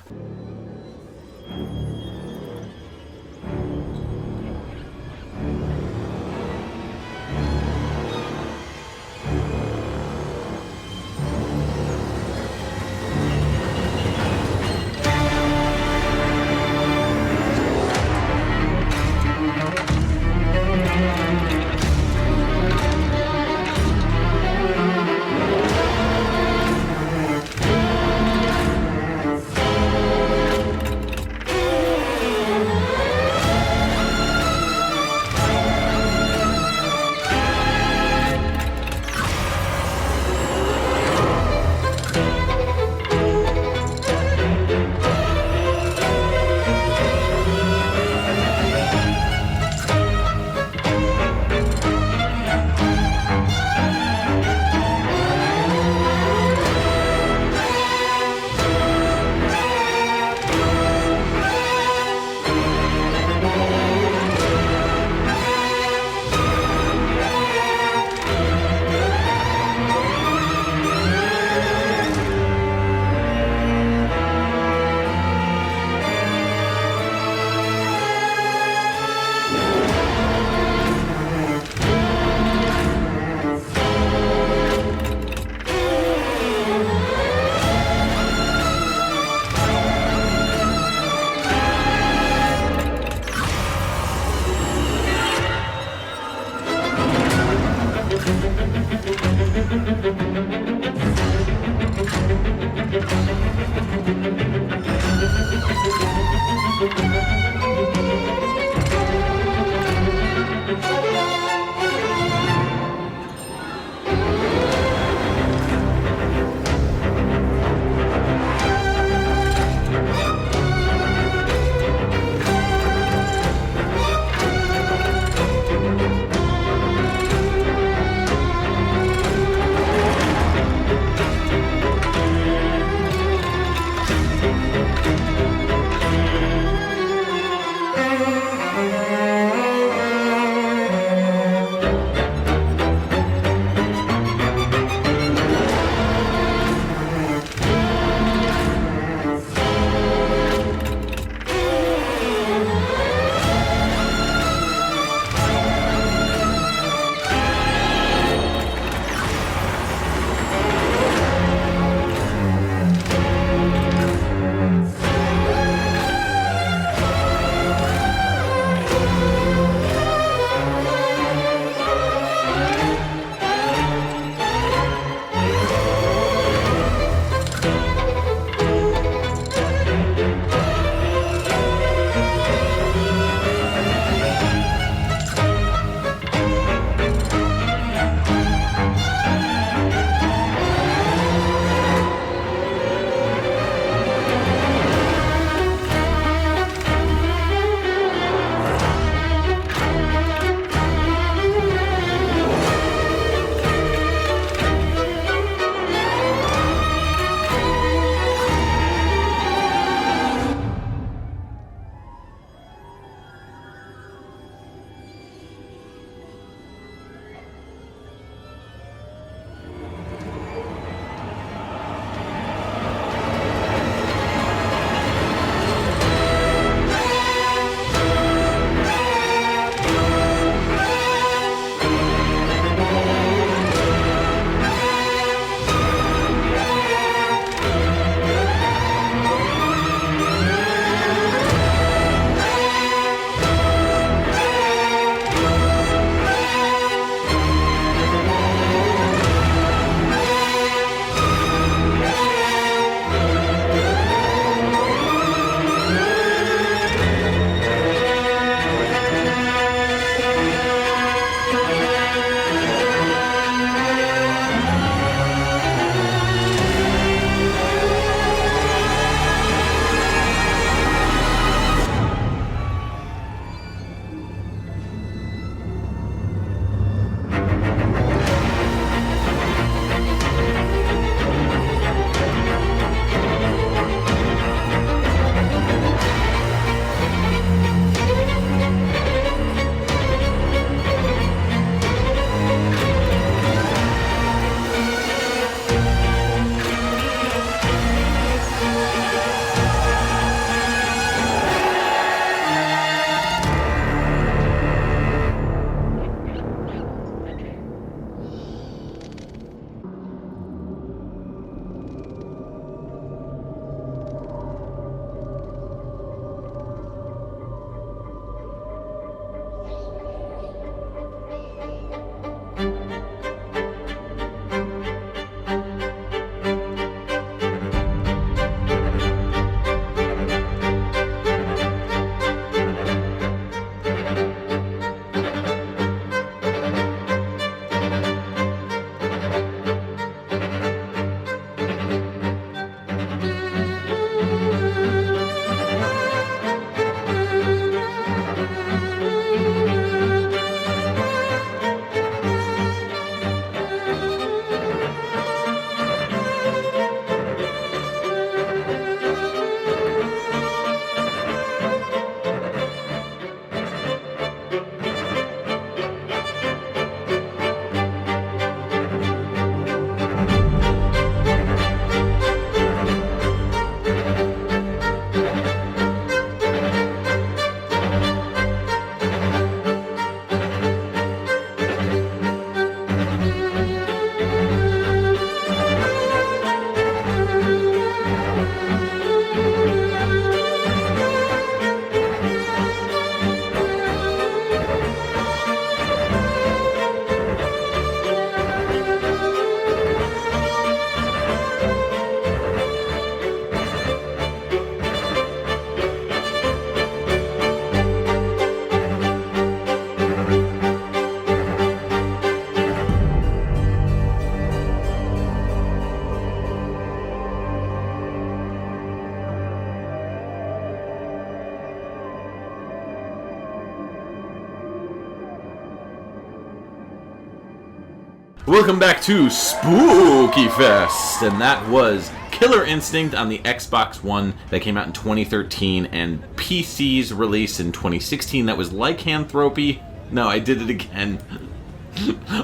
Welcome back to Spookyfest, and that was Killer Instinct on the Xbox One that came out in 2013, and PC's release in 2016. That was Lycanthropy. No, I did it again.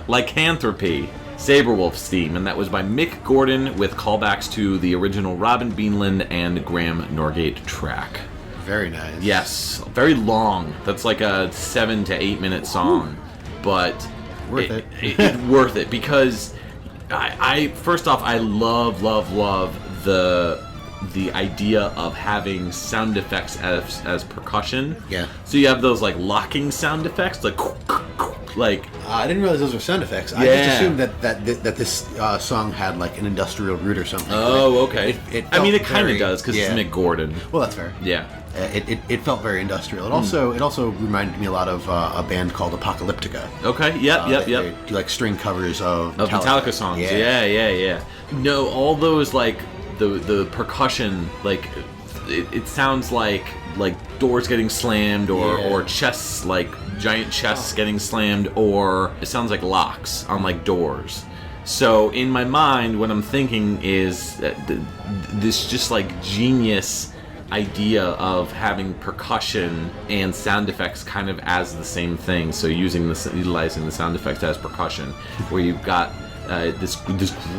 Lycanthropy, Saberwolf's theme, and that was by Mick Gordon with callbacks to the original Robin Beanland and Graham Norgate track. Very nice. Yes, very long. That's like a 7 to 8 minute song, but worth it. It's worth it because I first off, I love the idea of having sound effects as percussion. Yeah. So you have those like locking sound effects, like I didn't realize those were sound effects. I just assumed that this song had like an industrial root or something. Oh, okay. It it kind of does because it's Mick Gordon. Well, that's fair. Yeah. It felt very industrial. It also reminded me a lot of a band called Apocalyptica. Okay. Yep. They do like string covers of Metallica songs. Yeah. No, all those like the percussion, like it sounds like doors getting slammed or chests, like giant chests getting slammed, or it sounds like locks on like doors. So in my mind, what I'm thinking is that this just like genius idea of having percussion and sound effects kind of as the same thing. So utilizing the sound effects as percussion, where you've got this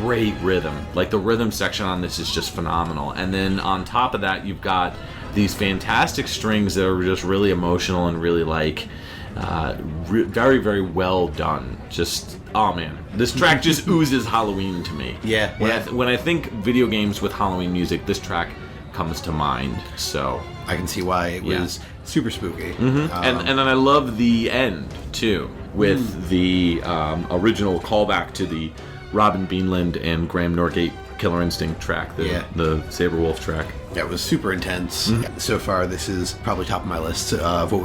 great rhythm. Like the rhythm section on this is just phenomenal, and then on top of that, you've got these fantastic strings that are just really emotional and really like very, very well done. Just, oh man, this track just oozes Halloween to me. Yeah. When I think video games with Halloween music, this track comes to mind. So I can see why it was super spooky. Mm-hmm. And then I love the end too, with the original callback to the Robin Beanland and Graham Norgate Killer Instinct track, the Saberwolf track. Yeah, it was super intense. So far, this is probably top of my list of what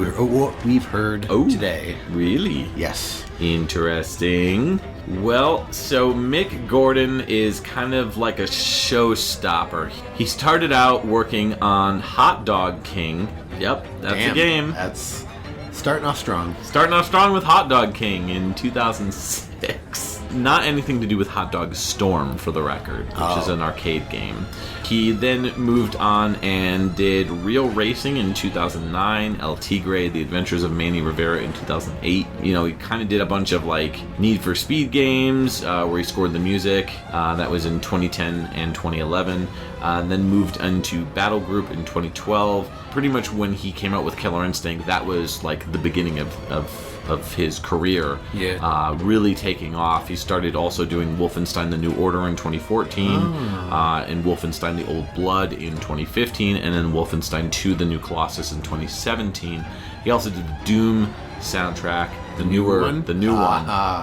we've heard today. Really? Yes. Interesting. Well, so Mick Gordon is kind of like a showstopper. He started out working on Hot Dog King. Yep, that's a game. That's starting off strong. Starting off strong with Hot Dog King in 2006. Not anything to do with Hot Dog Storm, for the record, which is an arcade game. He then moved on and did Real Racing in 2009, El Tigre, The Adventures of Manny Rivera in 2008. You know, he kind of did a bunch of like Need for Speed games where he scored the music. That was in 2010 and 2011. And then moved into Battle Group in 2012. Pretty much when he came out with Killer Instinct, that was like the beginning of his career, really taking off. He started also doing Wolfenstein The New Order in 2014, and Wolfenstein The Old Blood in 2015, and then Wolfenstein 2 The New Colossus in 2017. He also did the Doom soundtrack, the new one.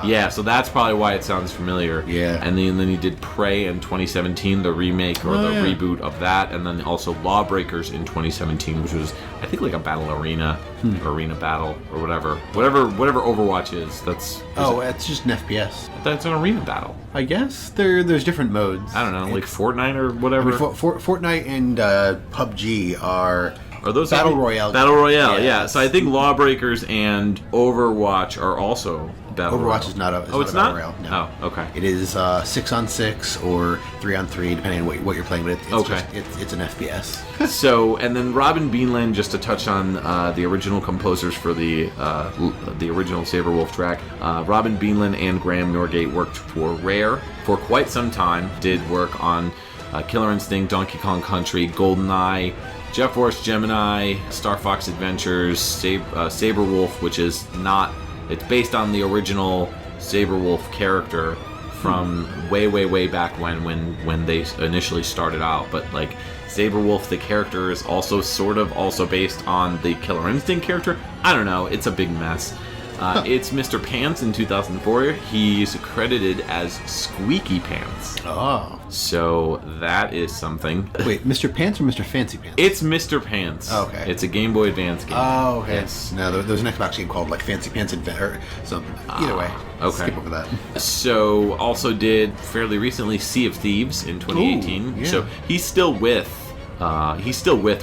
Yeah, so that's probably why it sounds familiar. Yeah. And then he did Prey in 2017, the remake or the reboot of that, and then also Lawbreakers in 2017, which was I think like a battle arena, arena battle or whatever Overwatch is. It's just an FPS. That's an arena battle. I guess there's different modes. I don't know, like Fortnite or whatever. I mean, Fortnite and PUBG are those Battle Royale. Battle Royale, yeah. So I think Lawbreakers and Overwatch are also Battle Royale. Overwatch is not a it's Battle not? Royale. No. Oh, okay. It is 6-on-6 or 3-on-3, depending on what you're playing. But it's an FPS. So, and then Robin Beanland, just to touch on the original composers for the original Saberwolf track. Robin Beanland and Graham Norgate worked for Rare for quite some time. Did work on Killer Instinct, Donkey Kong Country, GoldenEye, Jet Force Gemini, Star Fox Adventures, Saberwolf, which is not... It's based on the original Saberwolf character from way back when they initially started out. But like Saberwolf, the character, is also sort of also based on the Killer Instinct character. I don't know. It's a big mess. It's Mr. Pants in 2004. He's credited as Squeaky Pants. Oh. So that is something. Wait, Mr. Pants or Mr. Fancy Pants? It's Mr. Pants. Oh, okay. It's a Game Boy Advance game. Oh, okay. Yes. No, there was an Xbox game called like Fancy Pants or something. Either way. Okay. Skip over that. So also did fairly recently Sea of Thieves in 2018. Ooh, yeah. So he's still with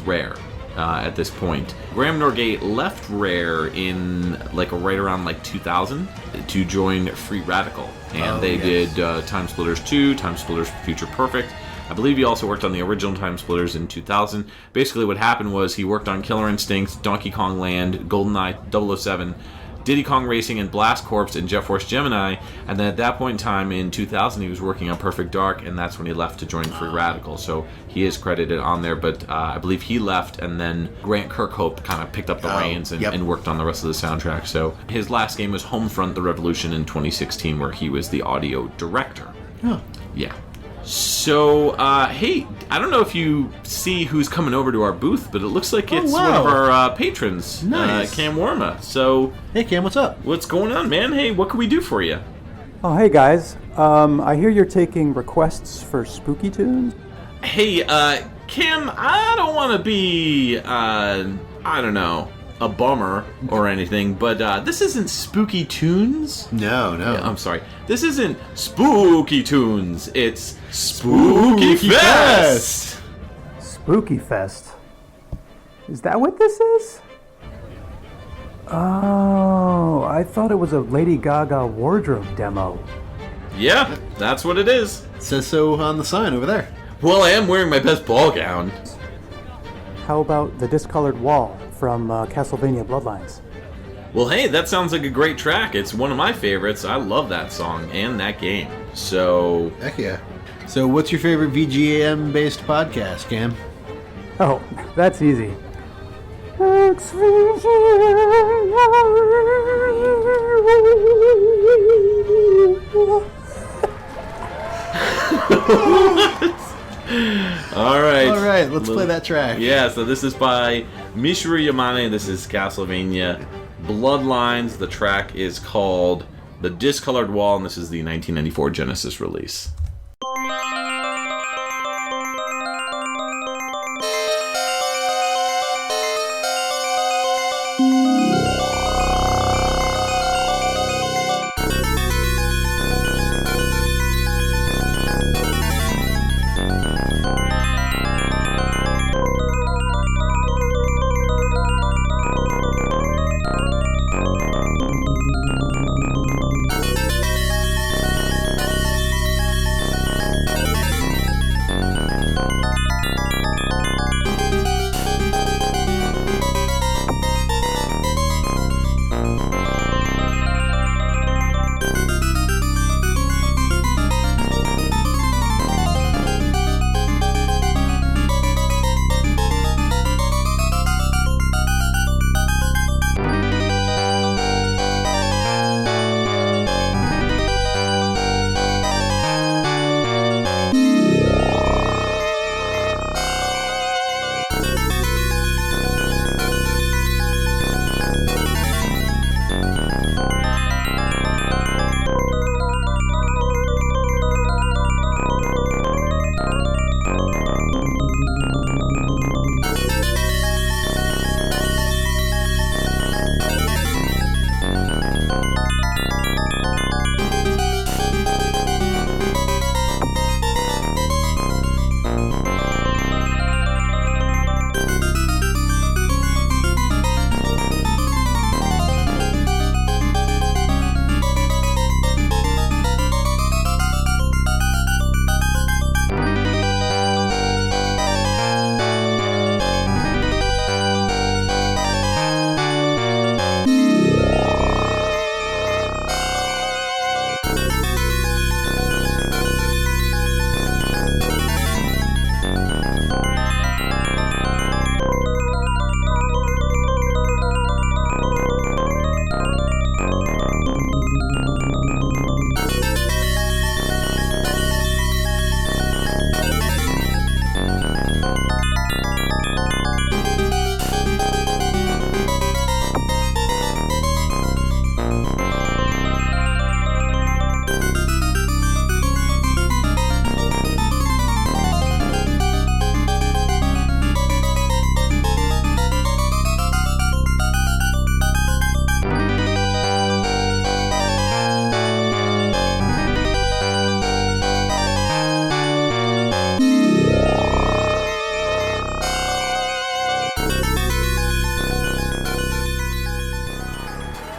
Rare. at this point. Graham Norgate left Rare in right around 2000 to join Free Radical, and did Time Splitters 2, Time Splitters Future Perfect. I believe he also worked on the original Time Splitters in 2000. Basically what happened was he worked on Killer Instinct, Donkey Kong Land, GoldenEye 007, Diddy Kong Racing, and Blast Corps, and Jet Force Gemini, and then at that point in time in 2000 he was working on Perfect Dark, and that's when he left to join Free Radical. So he is credited on there, but I believe he left, and then Grant Kirkhope kind of picked up the reins and worked on the rest of the soundtrack. So his last game was Homefront: The Revolution in 2016, where he was the audio director. Oh. Yeah. So, hey, I don't know if you see who's coming over to our booth, but it looks like it's one of our patrons, nice. Cam Warma. So, hey, Cam, what's up? What's going on, man? Hey, what can we do for you? Oh, hey, guys. I hear you're taking requests for spooky tunes. Hey, Cam, I don't want to be, a bummer or anything, but this isn't Spooky Tunes. No. Yeah, I'm sorry. This isn't Spooky Tunes. It's Spookyfest. Spookyfest? Is that what this is? Oh, I thought it was a Lady Gaga wardrobe demo. Yeah, that's what it is. It says so on the sign over there. Well, I am wearing my best ball gown. How about the discolored wall from Castlevania Bloodlines? Well, hey, that sounds like a great track. It's one of my favorites. I love that song and that game. So... Heck yeah. So what's your favorite VGM-based podcast, Cam? Oh, that's easy. All right, let's play that track. Yeah, so this is by Mishru Yamane. This is Castlevania Bloodlines. The track is called The Discolored Wall, and this is the 1994 Genesis release.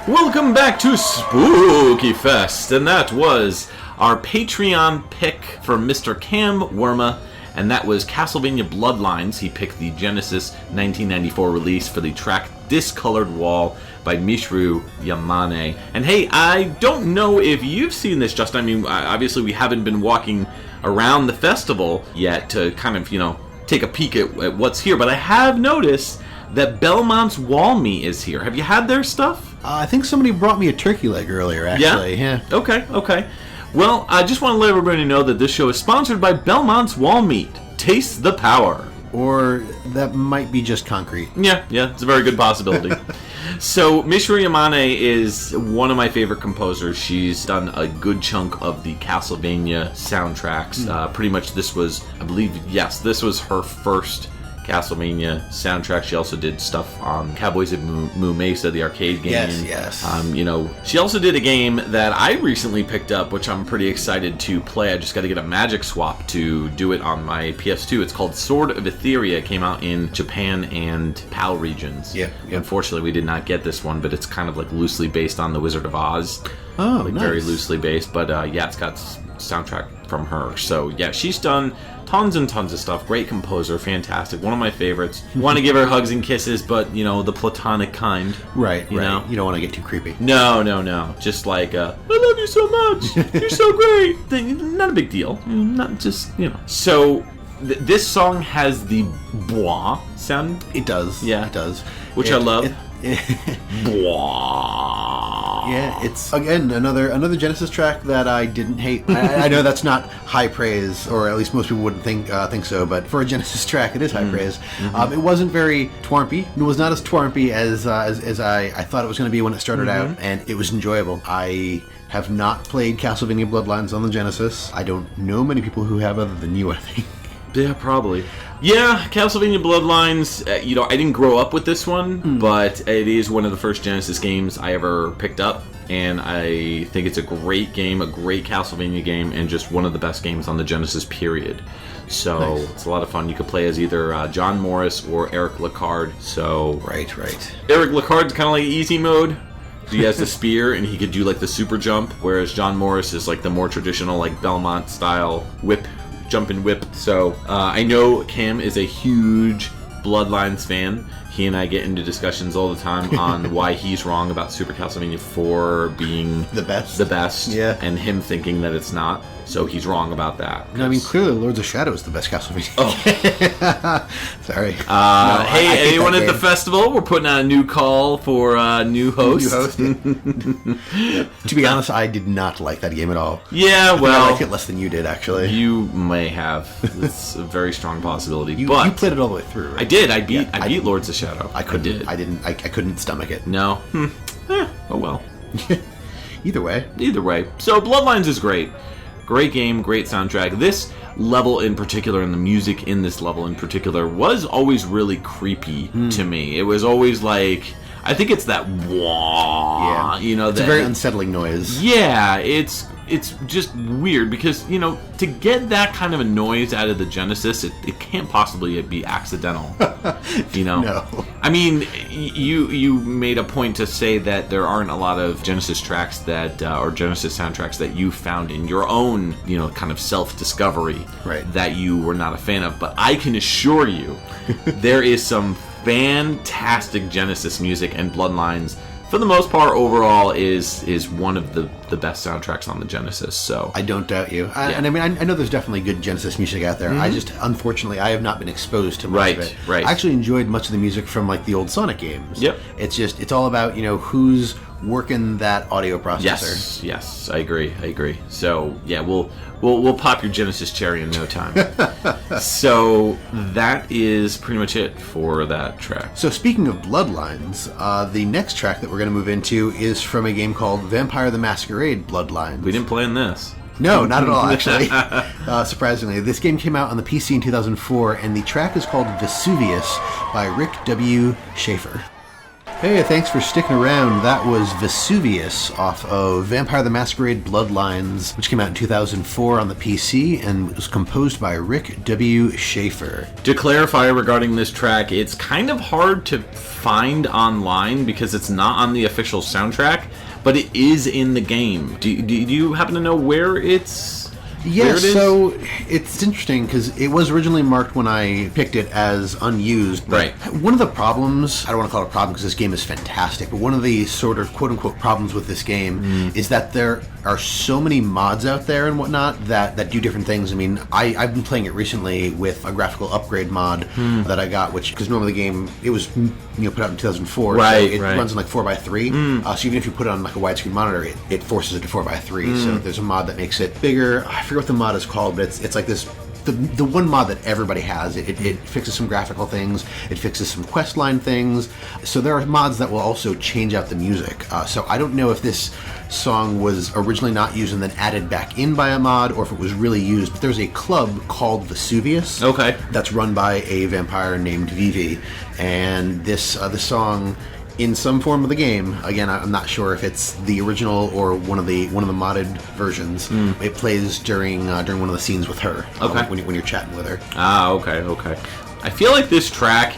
Welcome back to Spookyfest, and that was our Patreon pick from Mr. Cam Worma, and that was Castlevania Bloodlines. He picked the Genesis 1994 release for the track Discolored Wall by Michiru Yamane. And hey, I don't know if you've seen this, Justin. I mean, obviously we haven't been walking around the festival yet to kind of, take a peek at what's here, but I have noticed that Belmont's wall meat is here. Have you had their stuff? I think somebody brought me a turkey leg earlier, actually. Yeah. Okay. Well, I just want to let everybody know that this show is sponsored by Belmont's wall meat. Taste the power. Or that might be just concrete. Yeah, it's a very good possibility. So, Michiru Yamane is one of my favorite composers. She's done a good chunk of the Castlevania soundtracks. Pretty much this was, I believe, this was her first Castlevania soundtrack. She also did stuff on Cowboys of Moo Mesa, the arcade game. Yes. She also did a game that I recently picked up, which I'm pretty excited to play. I just got to get a magic swap to do it on my PS2. It's called Sword of Etheria. It came out in Japan and PAL regions. Yeah. Unfortunately, we did not get this one, but it's kind of like loosely based on The Wizard of Oz. Oh, like nice. Very loosely based, but it's got soundtrack from her. So yeah, she's done tons and tons of stuff. Great composer, fantastic. One of my favorites. Want to give her hugs and kisses, but the platonic kind. Right. You know? You don't want to get too creepy. No. Just like, I love you so much. You're so great. Not a big deal. Not just, So this song has the bois sound. It does. Yeah. It does. Which I love. Bois. Yeah, it's again another Genesis track that I didn't hate. I know that's not high praise, or at least most people wouldn't think so. But for a Genesis track, it is high praise. Mm-hmm. It wasn't very twarmpy. It was not as twarmpy as I thought it was going to be when it started out, and it was enjoyable. I have not played Castlevania Bloodlines on the Genesis. I don't know many people who have, other than you, I think. Yeah, probably. Yeah, Castlevania Bloodlines, I didn't grow up with this one, but it is one of the first Genesis games I ever picked up, and I think it's a great game, a great Castlevania game, and just one of the best games on the Genesis period. So, nice. It's a lot of fun. You could play as either John Morris or Eric Lacard. So, Right. Eric Lacard's kind of like easy mode. He has the spear, and he could do like the super jump, whereas John Morris is like the more traditional, like Belmont style whip. Jump and whip. So I know Cam is a huge Bloodlines fan. He and I get into discussions all the time on why he's wrong about Super Castlevania 4 being the best. Yeah. And him thinking that it's not. So he's wrong about that. No, I mean, clearly Lords of Shadow is the best Castlevania. Oh. Sorry. Hey, anyone at the festival? We're putting out a new call for a new host. To be honest, I did not like that game at all. Yeah, well, I like it less than you did, actually. You may have. It's a very strong possibility. You played it all the way through, right? I did. I beat Lords of Shadow. I couldn't stomach it. No. Oh well. Either way. So Bloodlines is great. Great game, great soundtrack. This level in particular, and the music in this level in particular, was always really creepy to me. It was always like, I think it's that wah, it's a very unsettling noise. Yeah, it's just weird because, to get that kind of a noise out of the Genesis, it can't possibly be accidental. No. I mean, you made a point to say that there aren't a lot of Genesis tracks that, or Genesis soundtracks that you found in your own, kind of self-discovery that you were not a fan of. But I can assure you, there is some fantastic Genesis music, and Bloodlines, for the most part, overall, is one of the best soundtracks on the Genesis. So I don't doubt you. And I mean, I know there's definitely good Genesis music out there. I just, unfortunately, I have not been exposed to much of it. Right. I actually enjoyed much of the music from like the old Sonic games. Yep. It's all about who's working that audio processor. Yes, I agree. So yeah, we'll pop your Genesis cherry in no time. So that is pretty much it for that track. So speaking of Bloodlines, the next track that we're going to move into is from a game called Vampire the Masquerade Bloodlines. We didn't plan this. No, not at all, actually. Surprisingly. This game came out on the PC in 2004, and the track is called Vesuvius by Rick W. Schaefer. Hey, thanks for sticking around. That was Vesuvius off of Vampire the Masquerade Bloodlines, which came out in 2004 on the PC and was composed by Rick W. Schaefer. To clarify regarding this track, it's kind of hard to find online because it's not on the official soundtrack, but it is in the game. Do you happen to know where it's... Yes, so it's interesting because it was originally marked when I picked it as unused. Right. One of the problems, I don't want to call it a problem because this game is fantastic, but one of the sort of quote-unquote problems with this game is that there are so many mods out there and whatnot that do different things. I mean, I've been playing it recently with a graphical upgrade mod that I got, which, because normally the game, it was put out in 2004, right, so it runs in like 4:3. So even if you put it on like a widescreen monitor, it forces it to 4:3. So there's a mod that makes it bigger. I forget what the mod is called, but it's like this, the one mod that everybody has. It fixes some graphical things, it fixes some quest line things. So there are mods that will also change out the music. So I don't know if this song was originally not used and then added back in by a mod, or if it was really used. But there's a club called Vesuvius. Okay. That's run by a vampire named Vivi, and this song, in some form of the game, again, I'm not sure if it's the original or one of the modded versions. It plays during one of the scenes with her. Okay. When you're chatting with her. Ah, okay. I feel like this track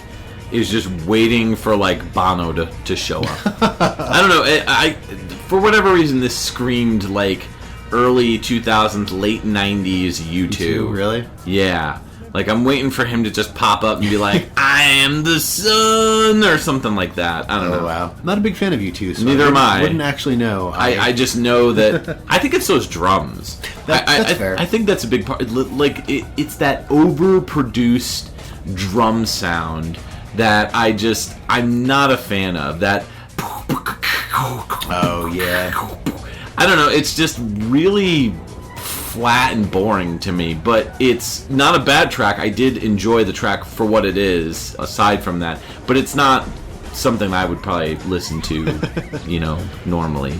is just waiting for like Bono to show up. I don't know. I for whatever reason, this screamed like early 2000s, late 90s U2. Really? Yeah. Like, I'm waiting for him to just pop up and be like, I am the sun, or something like that. I don't know. Wow. Not a big fan of U2, so neither am I. Wouldn't actually know. I just know that... I think it's those drums. That's fair. I think that's a big part. Like, it's that overproduced drum sound that I'm not a fan of. That... Oh, yeah. I don't know. It's just really... flat and boring to me, but it's not a bad track. I did enjoy the track for what it is, aside from that, but it's not something I would probably listen to, normally.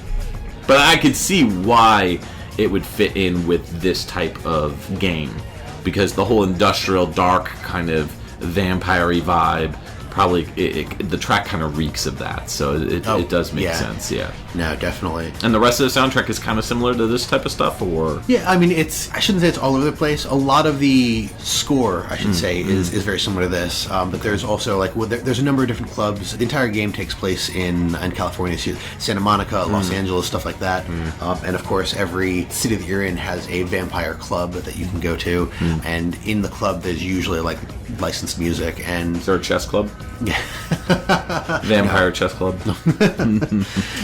But I could see why it would fit in with this type of game, because the whole industrial, dark kind of vampire-y vibe, probably the track kind of reeks of that, so it does make sense. Yeah, no, definitely. And the rest of the soundtrack is kind of similar to this type of stuff, or I mean, I shouldn't say it's all over the place. A lot of the score, I should say, is very similar to this, but there's also like there's a number of different clubs. The entire game takes place in California, Santa Monica, Los Angeles, stuff like that, and of course every city that you're in has a vampire club that you can go to, and in the club there's usually like licensed music. And is there a chess club? Yeah. Vampire chess club.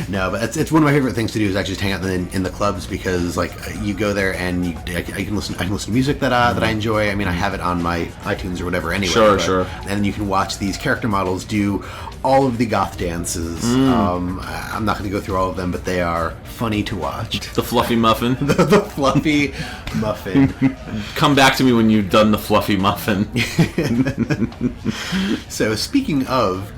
No, but it's one of my favorite things to do is actually just hang out in the clubs, because like you go there and I can listen to music that I enjoy. I mean, I have it on my iTunes or whatever anyway. Sure. And you can watch these character models do all of the goth dances. I'm not going to go through all of them, but they are funny to watch. The fluffy muffin. the fluffy muffin. Come back to me when you've done the fluffy muffin. So speaking of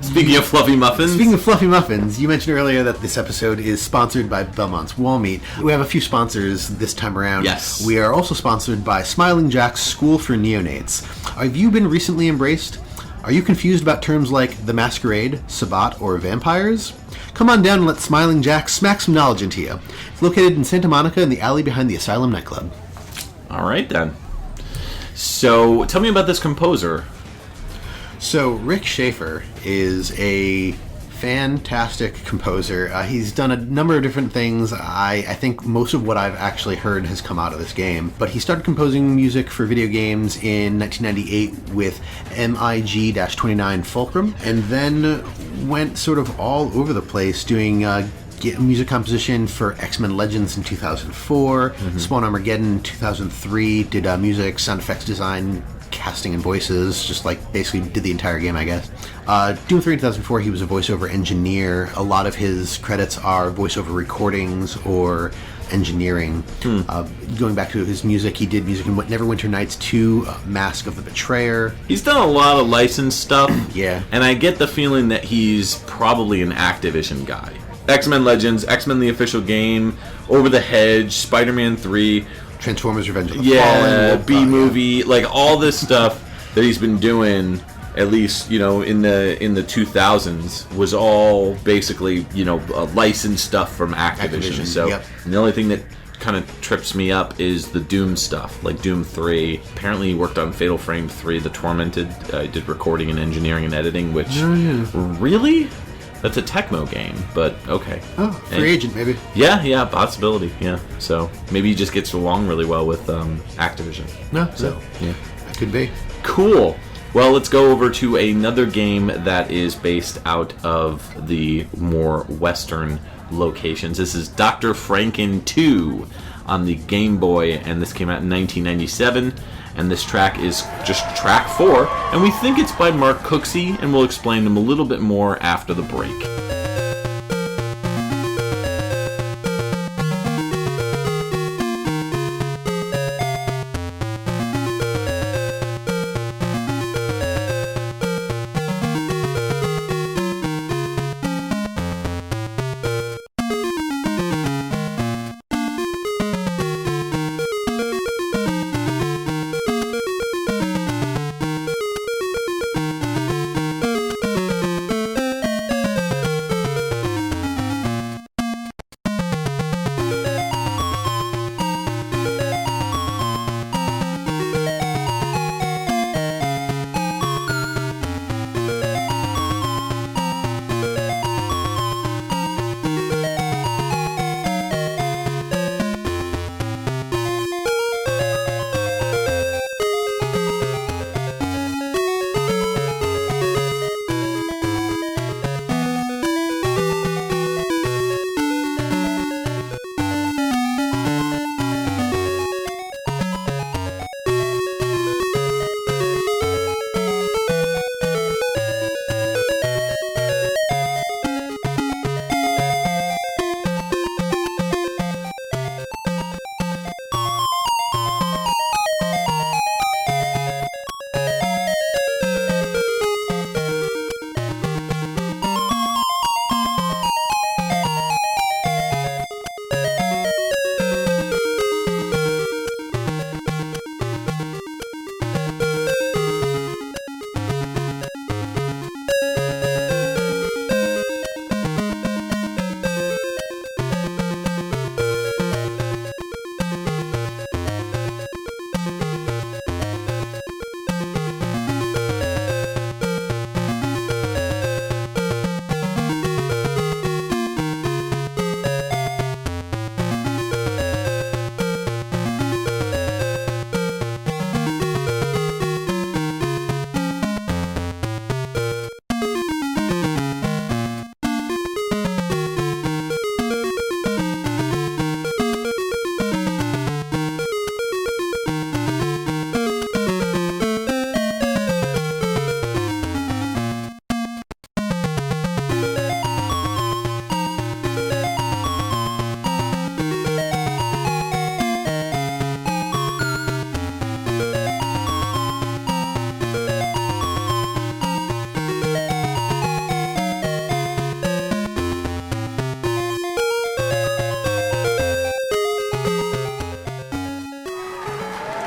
fluffy muffins. Speaking of fluffy muffins, you mentioned earlier that this episode is sponsored by Belmont's Wall Meat. We have a few sponsors this time around. Yes. We are also sponsored by Smiling Jack's School for Neonates. Have you been recently embraced? Are you confused about terms like the Masquerade, Sabbat, or vampires? Come on down and let Smiling Jack smack some knowledge into you. It's located in Santa Monica in the alley behind the Asylum nightclub. All right, then. So, tell me about this composer. So, Rick Schaefer is a fantastic composer. He's done a number of different things. I think most of what I've actually heard has come out of this game. But he started composing music for video games in 1998 with MIG-29 Fulcrum, and then went sort of all over the place doing music composition for X-Men Legends in 2004, Spawn Armageddon in 2003, did music, sound effects design, casting and voices, just like basically did the entire game, I guess. Doom 3 in 2004, he was a voiceover engineer. A lot of his credits are voiceover recordings or engineering. Going back to his music, he did music in Neverwinter Nights 2, Mask of the Betrayer. He's done a lot of licensed stuff. Yeah. And I get the feeling that he's probably an Activision guy. X-Men Legends, X-Men the Official Game, Over the Hedge, Spider-Man 3... Transformers Revenge of the Fallen. B-movie, like all this stuff that he's been doing at least, in the 2000s, was all basically, licensed stuff from Activision. So yep. And the only thing that kind of trips me up is the Doom stuff, like Doom 3. Apparently he worked on Fatal Frame 3, The Tormented. Did recording and engineering and editing, which... Really? That's a Tecmo game, but okay. Oh, free agent, maybe. Yeah, possibility, yeah. So maybe he just gets along really well with Activision. Yeah. That could be. Cool. Well, let's go over to another game that is based out of the more Western locations. This is Dr. Franken 2 on the Game Boy, and this came out in 1997. And this track is just track 4, and we think it's by Mark Cooksey, and we'll explain them a little bit more after the break.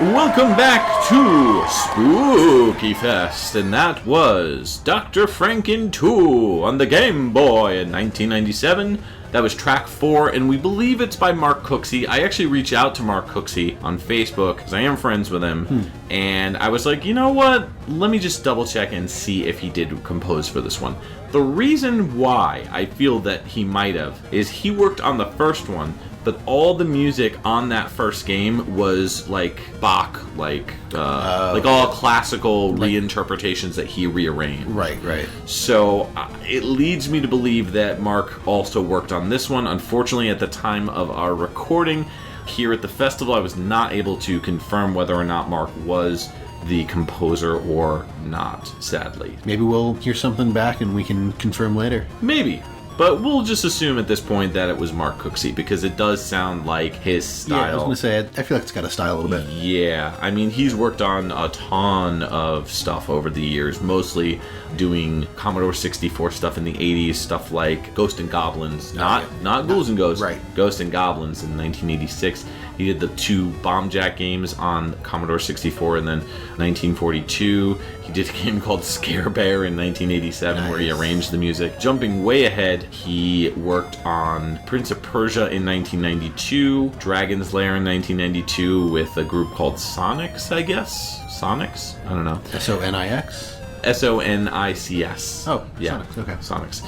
Welcome back to Spookyfest, and that was Dr. Franken 2 on the Game Boy in 1997. That was track 4, and we believe it's by Mark Cooksey. I actually reached out to Mark Cooksey on Facebook, because I am friends with him, and I was like, you know what? Let me just double check and see if he did compose for this one. The reason why I feel that he might have is he worked on the first one, but all the music on that first game was like Bach, like all classical reinterpretations that he rearranged. Right. So it leads me to believe that Mark also worked on this one. Unfortunately, at the time of our recording here at the festival, I was not able to confirm whether or not Mark was the composer or not, sadly. Maybe we'll hear something back and we can confirm later. Maybe. But we'll just assume at this point that it was Mark Cooksey, because it does sound like his style. Yeah, I was going to say, I feel like it's got a style a little bit. Yeah, I mean, he's worked on a ton of stuff over the years, mostly doing Commodore 64 stuff in the 80s, stuff like Ghost and Goblins, not Ghouls and Ghosts, right. Ghost and Goblins in 1986. He did the 2 Bomb Jack games on Commodore 64, and then 1942 he did a game called Scare Bear in 1987 where he arranged the music. Jumping way ahead, he worked on Prince of Persia in 1992, Dragon's Lair in 1992 with a group called Sonics, I guess? Sonics? I don't know. Sonix? Sonics. Oh, yeah. Sonics, okay. Sonics.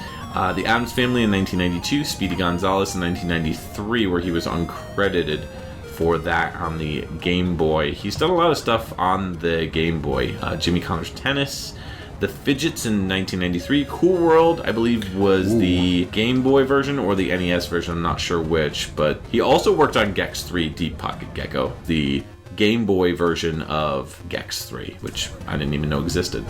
The Addams Family in 1992, Speedy Gonzales in 1993, where he was uncredited for that on the Game Boy. He's done a lot of stuff on the Game Boy. Jimmy Connor's Tennis, The Fidgets in 1993, Cool World, I believe, was the Game Boy version or the NES version, I'm not sure which, but he also worked on Gex 3, Deep Pocket Gecko, the Game Boy version of Gex 3, which I didn't even know existed.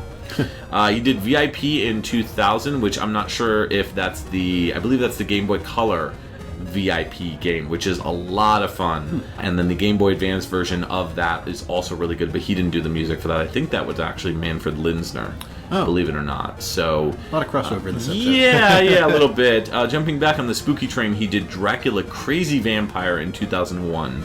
He did VIP in 2000, which I'm not sure if that's I believe that's the Game Boy Color VIP game, which is a lot of fun. And then the Game Boy Advance version of that is also really good, but he didn't do the music for that. I think that was actually Manfred Linzner, believe it or not. So a lot of crossover in this episode. Yeah, a little bit. Jumping back on the spooky train, he did Dracula Crazy Vampire in 2001,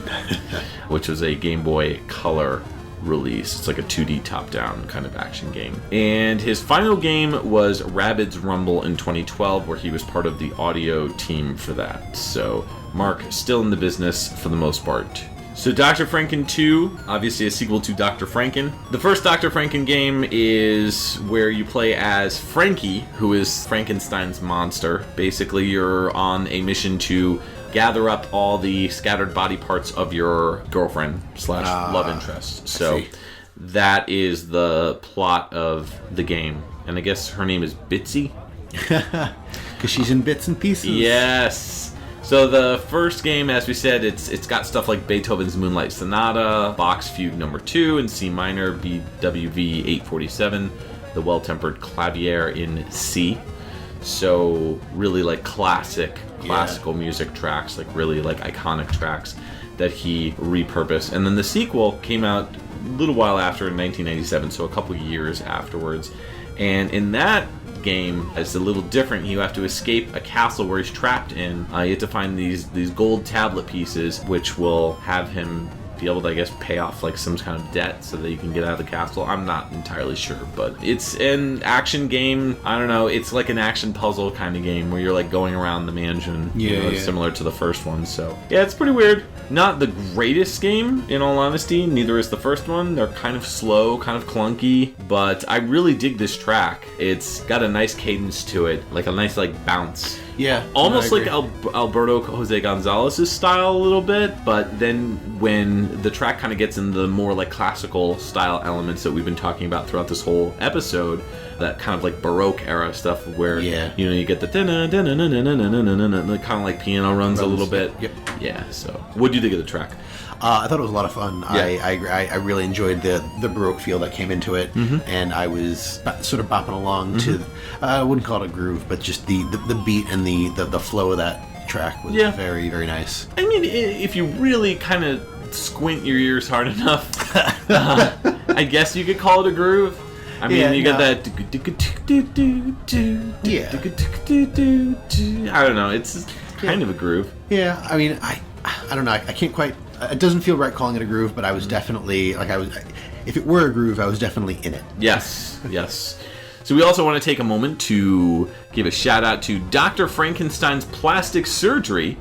which was a Game Boy Color release. It's like a 2D top-down kind of action game. And his final game was Rabbids Rumble in 2012, where he was part of the audio team for that. So Mark still in the business for the most part. So Dr. Franken 2, obviously a sequel to Dr. Franken. The first Dr. Franken game is where you play as Frankie, who is Frankenstein's monster. Basically, you're on a mission to gather up all the scattered body parts of your girlfriend / love interest. So that is the plot of the game. And I guess her name is Bitsy? Because she's in bits and pieces. Yes. So the first game, as we said, it's got stuff like Beethoven's Moonlight Sonata, Bach's Fugue No. 2 in C minor, BWV 847, the Well-Tempered Clavier in C. So really like classical music tracks, like really like iconic tracks that he repurposed. And then the sequel came out a little while after in 1997, so a couple years afterwards. And in that game, it's a little different. You have to escape a castle where he's trapped in. You have to find these gold tablet pieces, which will have him be able to, I guess, pay off like some kind of debt so that you can get out of the castle. I'm not entirely sure, but it's an action game. I don't know. It's like an action puzzle kind of game where you're like going around the mansion. Similar to the first one. So yeah, it's pretty weird. Not the greatest game, in all honesty. Neither is the first one. They're kind of slow, kind of clunky, but I really dig this track. It's got a nice cadence to it, like a nice like bounce. Yeah, almost like Alberto Jose Gonzalez's style a little bit, but then when the track kind of gets in the more like classical style elements that we've been talking about throughout this whole episode, that kind of like Baroque era stuff where you get the kind of like piano runs a little bit. Yep. Yeah. So, what do you think of the track? I thought it was a lot of fun. Yeah. I really enjoyed the Baroque feel that came into it, and I was sort of bopping along to, I wouldn't call it a groove, but just the beat and the flow of that track was very, very nice. I mean, if you really kind of squint your ears hard enough, I guess you could call it a groove. I mean, you got that. I don't know. It's kind of a groove. Yeah, I mean, I don't know. I can't quite. It doesn't feel right calling it a groove, but I was definitely if it were a groove, I was definitely in it. Yes. So we also want to take a moment to give a shout out to Dr. Frankenstein's Plastic Surgery,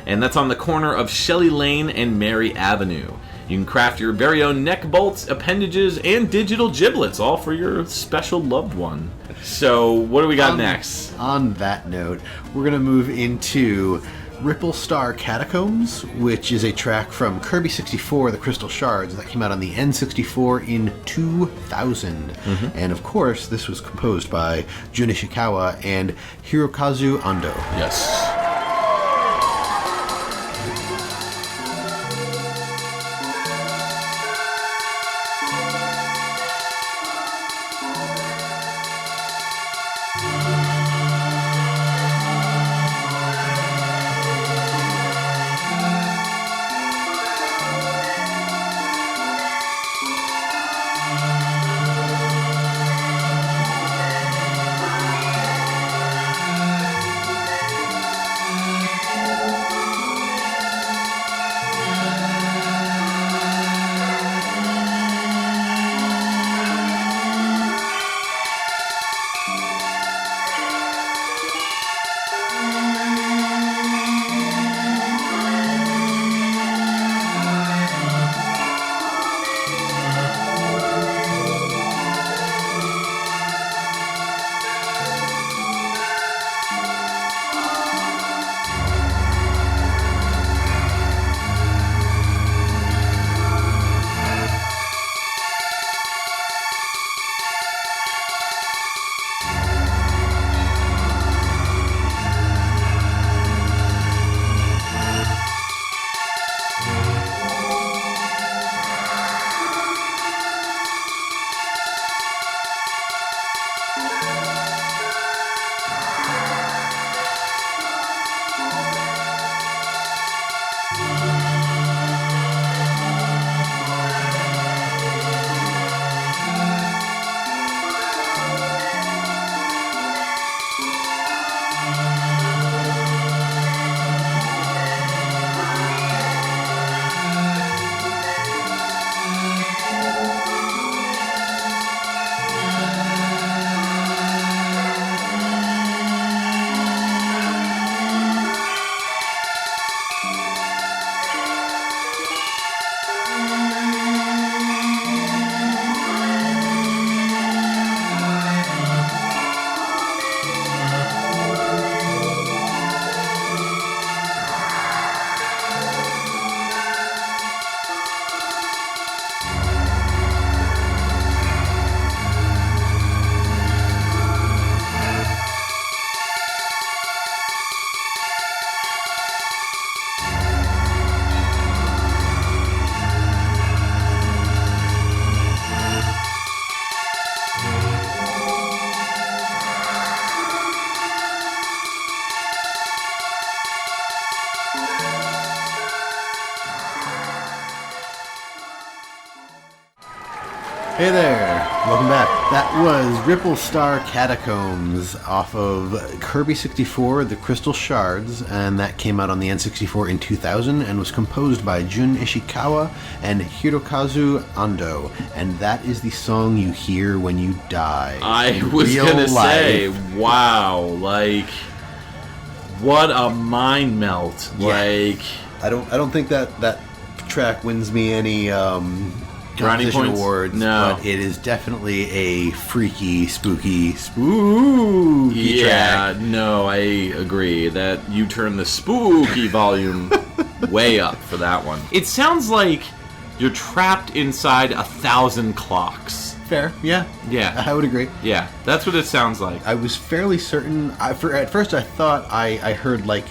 and that's on the corner of Shelley Lane and Mary Avenue. You can craft your very own neck bolts, appendages, and digital giblets, all for your special loved one. So, what do we got next? On that note, we're going to move into Ripple Star Catacombs, which is a track from Kirby 64, The Crystal Shards, that came out on the N64 in 2000. And of course, this was composed by Jun Ishikawa and Hirokazu Ando. Yes. Hey there, welcome back. That was Ripple Star Catacombs off of Kirby 64, The Crystal Shards, and that came out on the N64 in 2000 and was composed by Jun Ishikawa and Hirokazu Ando, and that is the song you hear when you die. I was gonna say, wow, like, what a mind melt. Yeah. Like, I don't think that track wins me any brownie points awards, no, but it is definitely a freaky, spooky yeah, track. no, I agree that you turn the spooky volume way up for that one. It sounds like you're trapped inside 1,000 clocks. Fair, yeah. Yeah. I would agree. Yeah, that's what it sounds like. I was fairly certain. At first, I thought I heard like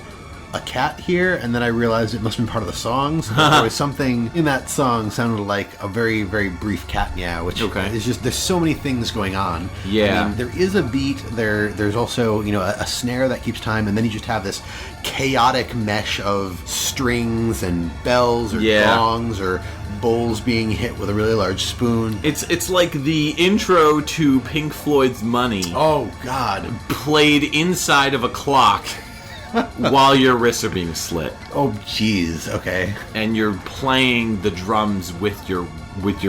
a cat here, and then I realized it must have been part of the song. So there was something in that song sounded like a very, very brief cat meow, which is just, there's so many things going on. Yeah. I mean, there is a beat, there's also, a snare that keeps time, and then you just have this chaotic mesh of strings and bells or gongs or bowls being hit with a really large spoon. It's like the intro to Pink Floyd's Money. Oh, God. Played inside of a clock while your wrists are being slit. Oh, jeez. Okay. And you're playing the drums with your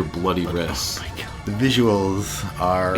bloody wrists. Oh my God. The visuals are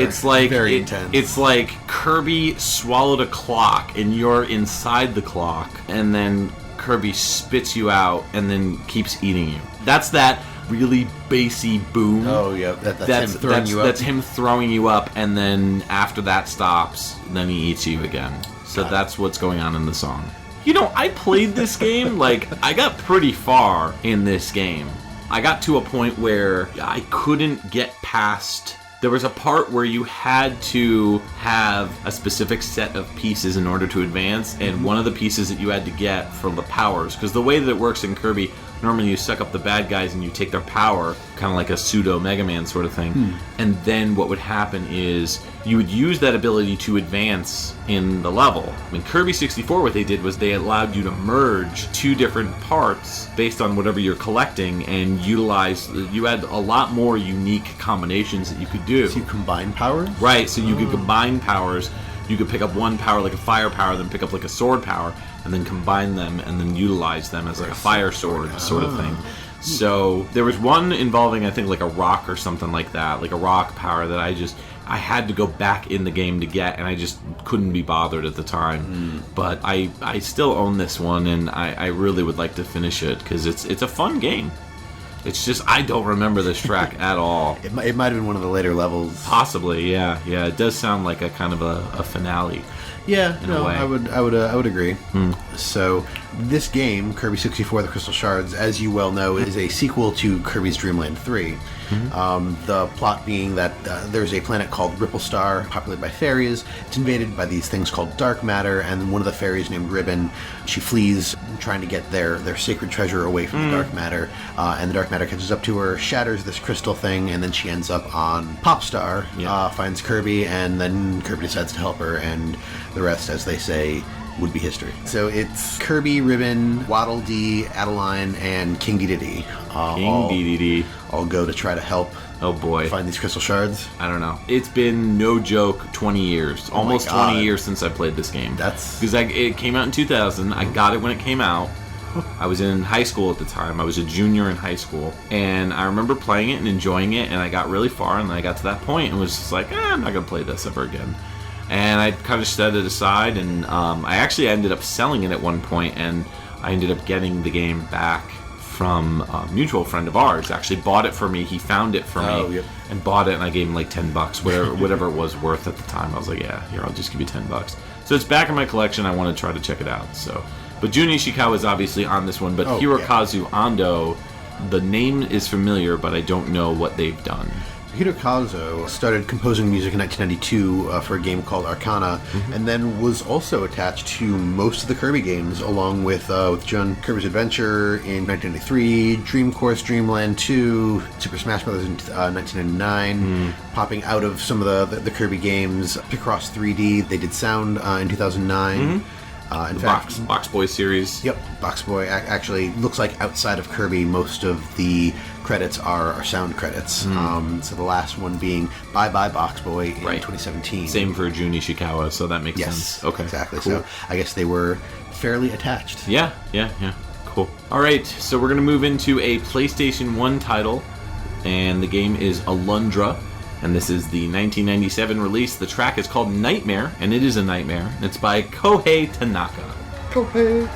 very intense. It's like Kirby swallowed a clock and you're inside the clock, and then Kirby spits you out and then keeps eating you. That's that really bassy boom. Oh yeah, that's him throwing you up. That's him throwing you up, and then after that stops, then he eats you again. So that's what's going on in the song. I played this game, like, I got pretty far in this game. I got to a point where I couldn't get past. There was a part where you had to have a specific set of pieces in order to advance, and one of the pieces that you had to get for the powers, because the way that it works in Kirby, normally you suck up the bad guys and you take their power, kind of like a pseudo Mega Man sort of thing, and then what would happen is you would use that ability to advance in the level. In Kirby 64, what they did was they allowed you to merge two different parts based on whatever you're collecting, and you had a lot more unique combinations that you could do. So you combine powers? Right, so you could combine powers. You could pick up one power like a fire power, then pick up like a sword power, and then combine them and then utilize them as like a fire sword sort of thing. So there was one involving, I think, like a rock or something like that, like a rock power that I had to go back in the game to get, and I just couldn't be bothered at the time. But I still own this one, and I really would like to finish it because it's a fun game. It's just, I don't remember this track at all. It might have been one of the later levels. Possibly, yeah. It does sound like a kind of a finale. Yeah, in a way. I would agree. So this game, Kirby 64: The Crystal Shards, as you well know, is a sequel to Kirby's Dream Land 3. The plot being that there's a planet called Ripple Star, populated by fairies. It's invaded by these things called dark matter, and one of the fairies named Ribbon, she flees trying to get their sacred treasure away from the dark matter, and the dark matter catches up to her, shatters this crystal thing, and then she ends up on Popstar, finds Kirby, and then Kirby decides to help her, and the rest, as they say, would be history. So it's Kirby, Ribbon, Waddle Dee, Adeline, and King Dedede. All go to try to help. Oh boy. Find these crystal shards. I don't know. It's been, no joke, 20 years. Almost 20 years since I played this game. Because it came out in 2000. I got it when it came out. I was in high school at the time. I was a junior in high school. And I remember playing it and enjoying it, and I got really far, and then I got to that point and was just like, I'm not going to play this ever again. And I kind of set it aside, and I actually ended up selling it at one point, and I ended up getting the game back from a mutual friend of ours. Actually bought it for me. He found it for me and bought it, and I gave him like $10, whatever it was worth at the time. I was like, yeah, here, I'll just give you $10. So it's back in my collection. I want to try to check it out. So, but Jun Ishikawa is obviously on this one, but Hirokazu Ando, the name is familiar, but I don't know what they've done. Hirokazu started composing music in 1992 for a game called Arcana, and then was also attached to most of the Kirby games, along with Jun Kirby's Adventure in 1993, Dream Course Dreamland 2, Super Smash Bros. In 1999, popping out of some of the Kirby games, Picross 3D, they did sound in 2009. In The fact, Box Boy series. Yep, Box Boy actually looks like outside of Kirby, most of the credits are sound credits. So the last one being Bye Bye Box Boy in 2017. Same for Jun Ishikawa, so that makes sense. Okay, exactly. Cool. So I guess they were fairly attached. Yeah. Cool. All right, so we're going to move into a PlayStation 1 title, and the game is Alundra, and this is the 1997 release. The track is called Nightmare, and it is a nightmare. It's by Kohei Tanaka. Kohei.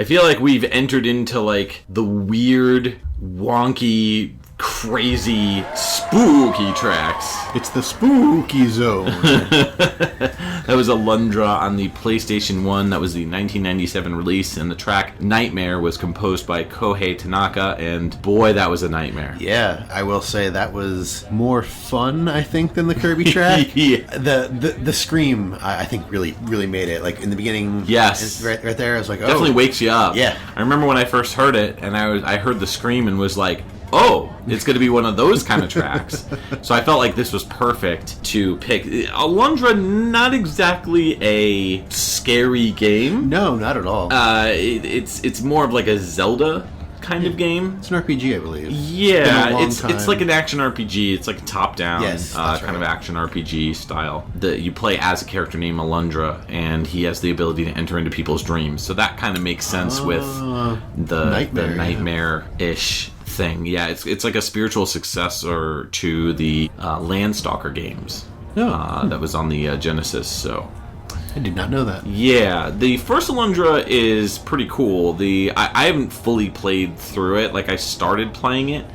feel like we've entered into like the weird, wonky, crazy, spooky tracks. It's the spooky zone. That was Alundra on the PlayStation 1. That was the 1997 release, and the track Nightmare was composed by Kohei Tanaka, and boy, that was a nightmare. Yeah, I will say that was more fun, I think, than the Kirby track. Yeah. The scream, I think, really made it. Like, in the beginning, yes, right there, I was like, oh. Definitely wakes you up. Yeah. I remember when I first heard it, and I heard the scream and was like, oh, it's going to be one of those kind of tracks. So I felt like this was perfect to pick. Alundra, not exactly a scary game. No, not at all. It's more of like a Zelda kind of game. It's an RPG, I believe. Yeah, it's like an action RPG. It's like a top-down kind of action RPG style. You play as a character named Alundra, and he has the ability to enter into people's dreams. So that kind of makes sense with the nightmare-ish thing. Yeah, it's like a spiritual successor to the Landstalker games. That was on the Genesis, so... I did not know that. Yeah, the first Alundra is pretty cool. I haven't fully played through it. Like, I started playing it,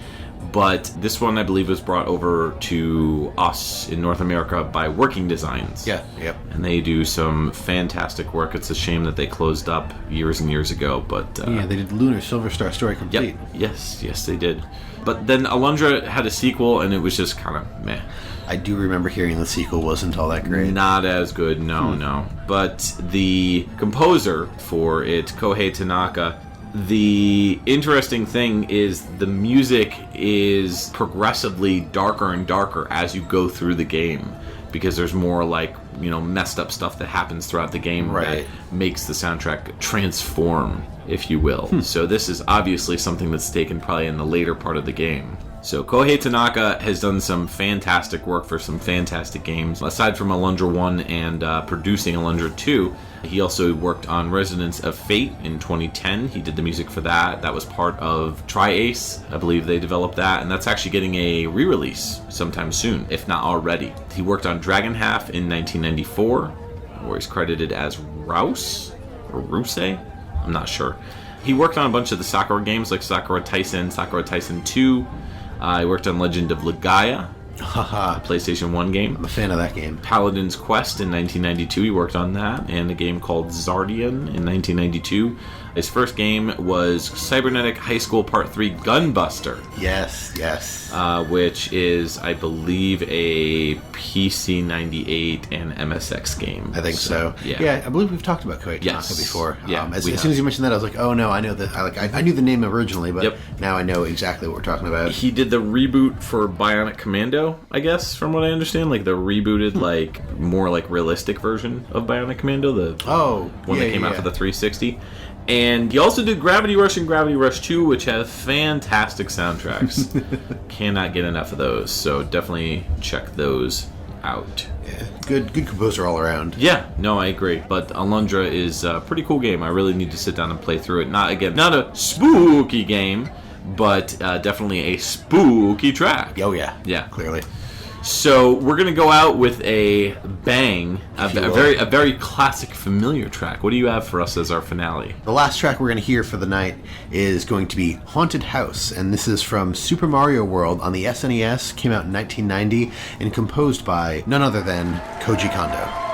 but this one, I believe, was brought over to us in North America by Working Designs. Yeah, yep. And they do some fantastic work. It's a shame that they closed up years and years ago, but... yeah, they did Lunar Silver Star Story Complete. Yep. Yes, they did. But then Alundra had a sequel, and it was just kind of meh. I do remember hearing the sequel wasn't all that great. Not as good, no. But the composer for it, Kohei Tanaka, the interesting thing is the music is progressively darker and darker as you go through the game, because there's more like, messed up stuff that happens throughout the game that makes the soundtrack transform, if you will. So this is obviously something that's taken probably in the later part of the game. So Kohei Tanaka has done some fantastic work for some fantastic games. Aside from Alundra 1 and producing Alundra 2, he also worked on Resonance of Fate in 2010. He did the music for that. That was part of Tri-Ace. I believe they developed that, and that's actually getting a re-release sometime soon, if not already. He worked on Dragon Half in 1994, where he's credited as Rouse or Ruse. I'm not sure. He worked on a bunch of the Sakura games like Sakura Taisen 2. I worked on Legend of Legaia, a PlayStation 1 game. I'm a fan of that game. Paladin's Quest in 1992, he worked on that, and a game called Zardian in 1992. His first game was Cybernetic High School Part 3 Gunbuster. Yes. Which is, I believe, a PC 98 and MSX game. I think so. Yeah, I believe we've talked about Kohei Tanaka before. Yeah, as soon as you mentioned that, I was like, oh no, I know that. I knew the name originally, but now I know exactly what we're talking about. He did the reboot for Bionic Commando, I guess, from what I understand. Like the rebooted, more realistic version of Bionic Commando, the one that came out for the 360. And he also did Gravity Rush and Gravity Rush 2, which have fantastic soundtracks. Cannot get enough of those, so definitely check those out. Yeah, good composer all around. Yeah, no, I agree. But Alundra is a pretty cool game. I really need to sit down and play through it. Not a spooky game, but definitely a spooky track. Oh, yeah. Yeah. Clearly. So we're gonna go out with a bang, a very classic, familiar track. What do you have for us as our finale? The last track we're gonna hear for the night is going to be "Haunted House," and this is from Super Mario World on the SNES. Came out in 1990 and composed by none other than Koji Kondo.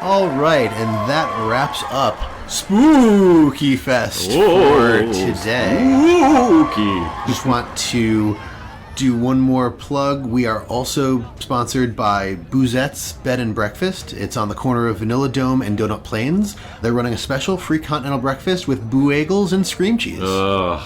All right, and that wraps up Spookyfest for today. Spooky. Just want to do one more plug. We are also sponsored by Boozette's Bed and Breakfast. It's on the corner of Vanilla Dome and Donut Plains. They're running a special free continental breakfast with boo-agles and scream cheese. Ugh.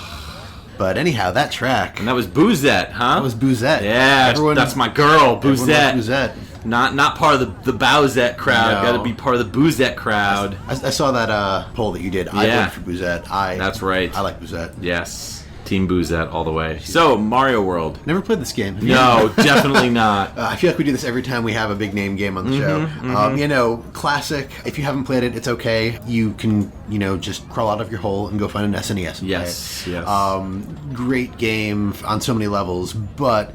But anyhow, that track. And that was Boosette, huh? That was Boosette. Yeah, that's my girl, Boosette. Boosette. Not part of the Bowsette crowd. No. Got to be part of the Boosette crowd. I saw that poll that you did. I voted for Boosette. That's right. I like Boosette. Yes. Team Boosette all the way. So, Mario World. Never played this game. No, definitely not. I feel like we do this every time we have a big name game on the show. You know, classic. If you haven't played it, it's okay. You can, just crawl out of your hole and go find an SNES. And Yes, play. yes. Great game on so many levels, but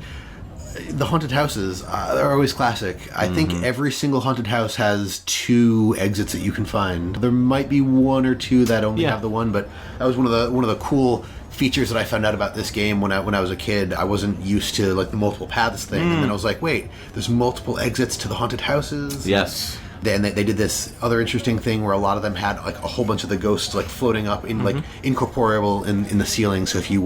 the haunted houses, they're always classic. I think every single haunted house has 2 exits that you can find. There might be 1 or 2 that only have the one, but that was one of the cool features that I found out about this game when I was a kid. I wasn't used to like the multiple paths thing, and then I was like, wait, there's multiple exits to the haunted houses. Yes. Then they did this other interesting thing where a lot of them had like a whole bunch of the ghosts like floating up in like incorporeal in the ceiling. So if you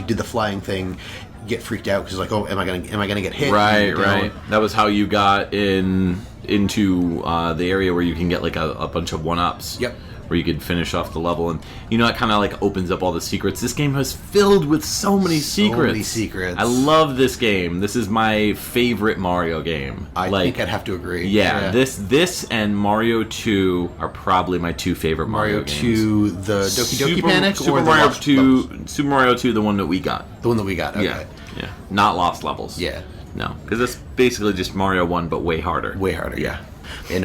did the flying thing, you get freaked out because like, oh, am I gonna get hit? Right. That was how you got into the area where you can get like a bunch of 1-ups. Yep. Where you could finish off the level, and it kind of like opens up all the secrets. This game is filled with so many secrets. I love this game. This is my favorite Mario game. I think I'd have to agree. Yeah. This and Mario 2 are probably my 2 favorite Mario games. 2, the Doki Doki Panic, Super or Mario the 2, Super Mario 2, the one that we got. The one that we got. Okay. Yeah. Not Lost Levels. Yeah. No, because it's basically just Mario 1, but way harder. Way harder. Yeah.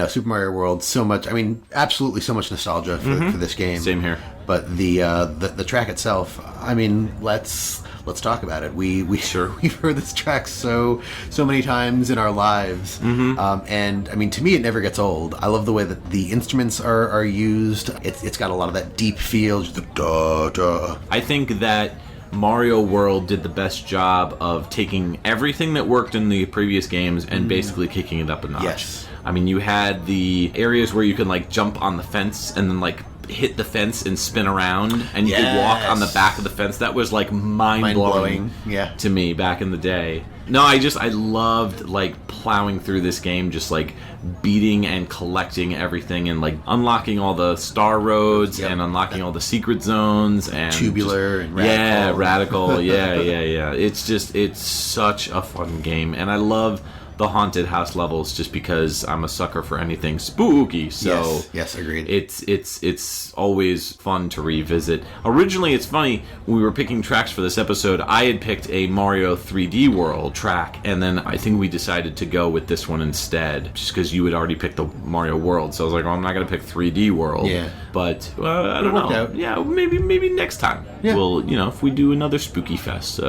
Super Mario World, so much. I mean, absolutely so much nostalgia for this game. Same here. But the track itself, I mean, let's talk about it. We've heard this track so many times in our lives, and I mean, to me, it never gets old. I love the way that the instruments are used. It's got a lot of that deep feel, just the da da. I think that Mario World did the best job of taking everything that worked in the previous games and basically kicking it up a notch. Yes. I mean, you had the areas where you could like jump on the fence and then like hit the fence and spin around, and you could walk on the back of the fence. That was like mind-blowing to me back in the day. No, I loved like plowing through this game, just like beating and collecting everything and like unlocking all the star roads and unlocking all the secret zones and tubular and radical. Yeah, radical. Yeah. It's such a fun game, and I love the haunted house levels just because I'm a sucker for anything spooky. So yes, agreed. It's always fun to revisit. Originally, it's funny, when we were picking tracks for this episode, I had picked a Mario 3D World track, and then I think we decided to go with this one instead, just because you had already picked the Mario World. So I was like, well, I'm not going to pick 3D World. Yeah. But, I don't know. Out. Yeah, maybe next time. Yeah. We'll, if we do another Spookyfest,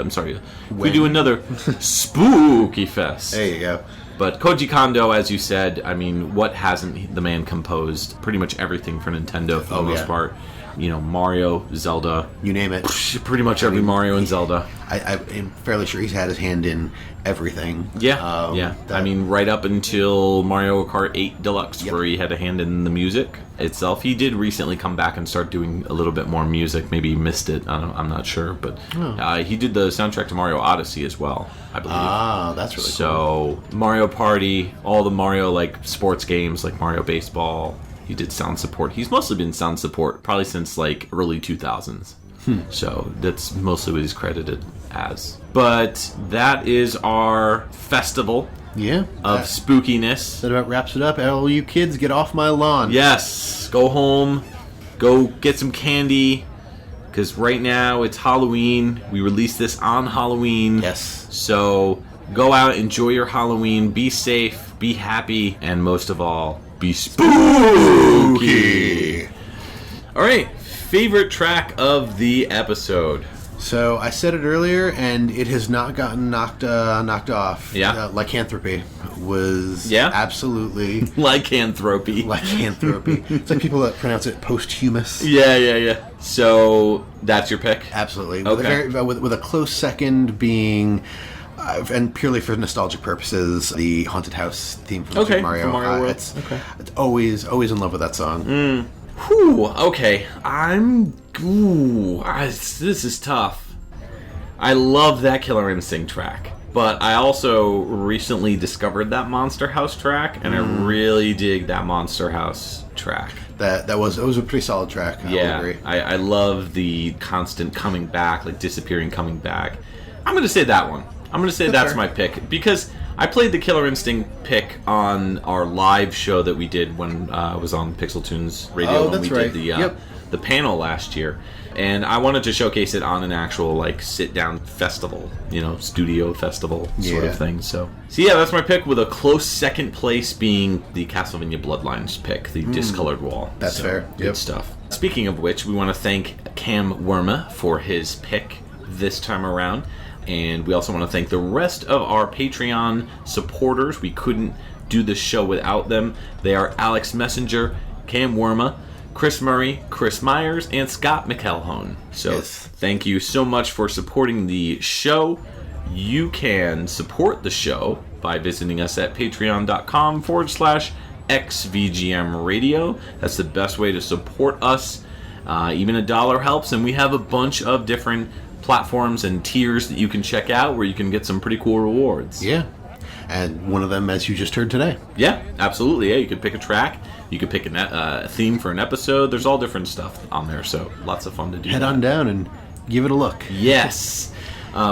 if we do another Spookyfest. There you go. But Koji Kondo, as you said, I mean, what hasn't the man composed? Pretty much everything for Nintendo for the most part. Mario, Zelda. You name it. Pretty much every Mario and Zelda. I'm fairly sure he's had his hand in everything. Yeah. I mean, right up until Mario Kart 8 Deluxe, where he had a hand in the music itself. He did recently come back and start doing a little bit more music. Maybe he missed it. I'm not sure. But he did the soundtrack to Mario Odyssey as well, I believe. Ah, that's really cool. So, Mario Party, all the Mario, sports games, like Mario Baseball. He did sound support. He's mostly been sound support probably since early 2000s. So that's mostly what he's credited as. But that is our festival of spookiness. That about wraps it up. All you kids, get off my lawn. Yes. Go home. Go get some candy. Because right now it's Halloween. We released this on Halloween. Yes. So go out, enjoy your Halloween. Be safe. Be happy. And most of all, be spooky. All right, favorite track of the episode. So I said it earlier, and it has not gotten knocked off. Yeah, lycanthropy was absolutely lycanthropy. Lycanthropy. It's like people that pronounce it posthumous. Yeah. So that's your pick. Absolutely. Okay. With a close second being. And purely for nostalgic purposes, the Haunted House theme from Super Mario. World. It's always in love with that song. Whew, okay. This is tough. I love that Killer Instinct track, but I also recently discovered that Monster House track, and I really dig that Monster House track. It was a pretty solid track. I will agree. I love the constant coming back, disappearing, coming back. I'm going to say that one. I'm going to say that's my pick, because I played the Killer Instinct pick on our live show that we did when I was on Pixel Tunes Radio when we did the panel last year. And I wanted to showcase it on an actual, sit-down festival, studio festival sort of thing. So that's my pick, with a close second place being the Castlevania Bloodlines pick, the Discolored Wall. That's fair. Good stuff. Speaking of which, we want to thank Cam Werma for his pick this time around. And we also want to thank the rest of our Patreon supporters. We couldn't do this show without them. They are Alex Messenger, Cam Werma, Chris Murray, Chris Myers, and Scott McElhone. So thank you so much for supporting the show. You can support the show by visiting us at patreon.com/XVGM Radio. That's the best way to support us. Even $1 helps, and we have a bunch of different platforms and tiers that you can check out where you can get some pretty cool rewards. Yeah. And one of them, as you just heard today. Yeah, absolutely. Yeah, you could pick a track. You could pick a theme for an episode. There's all different stuff on there, so lots of fun to do. Head on down and give it a look. Yes.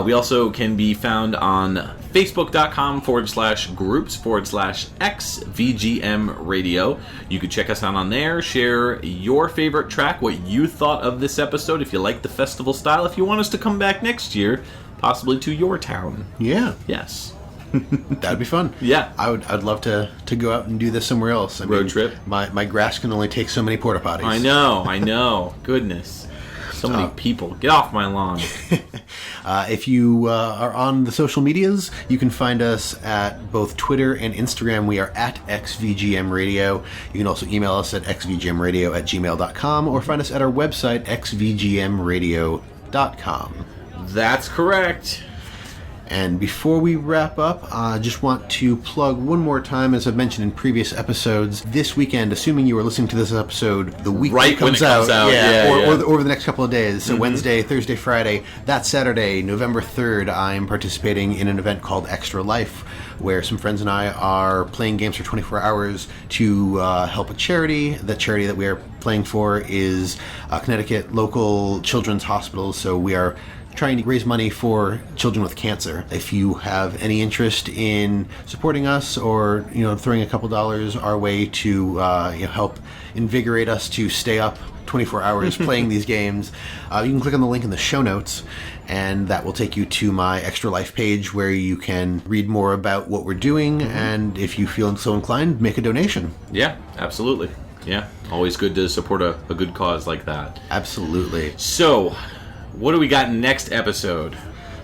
We also can be found on Facebook.com/groups/XVGM Radio. You can check us out on there. Share your favorite track, what you thought of this episode, if you like the festival style, if you want us to come back next year, possibly to your town. Yeah. Yes. That'd be fun. Yeah. I'd love to go out and do this somewhere else. Road trip. My grass can only take so many porta potties. I know. Goodness. So many people. Get off my lawn. If you are on the social medias, you can find us at both Twitter and Instagram. We are at XVGM Radio. You can also email us at xvgmradio@gmail.com or find us at our website, xvgmradio.com. That's correct. And before we wrap up, I just want to plug one more time, as I've mentioned in previous episodes, this weekend, assuming you are listening to this episode the week right it comes when it comes out. Or over the next couple of days, so Wednesday, Thursday, Friday, that Saturday, November 3rd, I'm participating in an event called Extra Life, where some friends and I are playing games for 24 hours to help a charity. The charity that we are playing for is Connecticut Local Children's Hospitals, so we are trying to raise money for children with cancer. If you have any interest in supporting us or, throwing a couple dollars our way to help invigorate us to stay up 24 hours playing these games, you can click on the link in the show notes, and that will take you to my Extra Life page where you can read more about what we're doing, and if you feel so inclined, make a donation. Yeah, absolutely. Yeah, always good to support a good cause like that. Absolutely. So, what do we got next episode?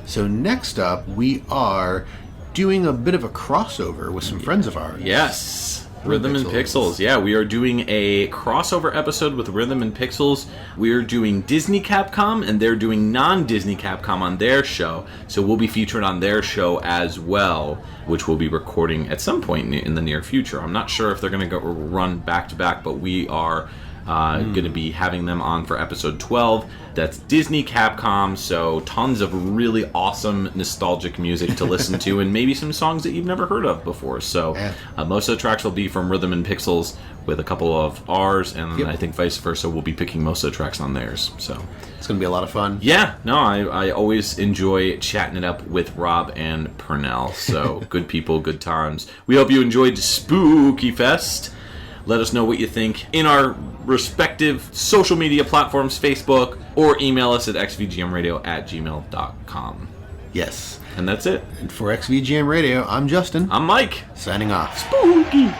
So next up, we are doing a bit of a crossover with some friends of ours. Yes. Rhythm and Pixels. Yeah, we are doing a crossover episode with Rhythm and Pixels. We're doing Disney Capcom, and they're doing non-Disney Capcom on their show. So we'll be featured on their show as well, which we'll be recording at some point in the near future. I'm not sure if they're going to run back-to-back, but we are going to be having them on for episode 12. That's Disney Capcom, so tons of really awesome nostalgic music to listen to, and maybe some songs that you've never heard of before. So most of the tracks will be from Rhythm and Pixels with a couple of ours, and I think vice versa, we'll be picking most of the tracks on theirs. So it's going to be a lot of fun. Yeah, no, I always enjoy chatting it up with Rob and Purnell. So good people, good times. We hope you enjoyed Spookyfest. Let us know what you think in our respective social media platforms, Facebook, or email us at xvgmradio@gmail.com. Yes. And that's it. And for XVGM Radio, I'm Justin. I'm Mike. Signing off. Spooky!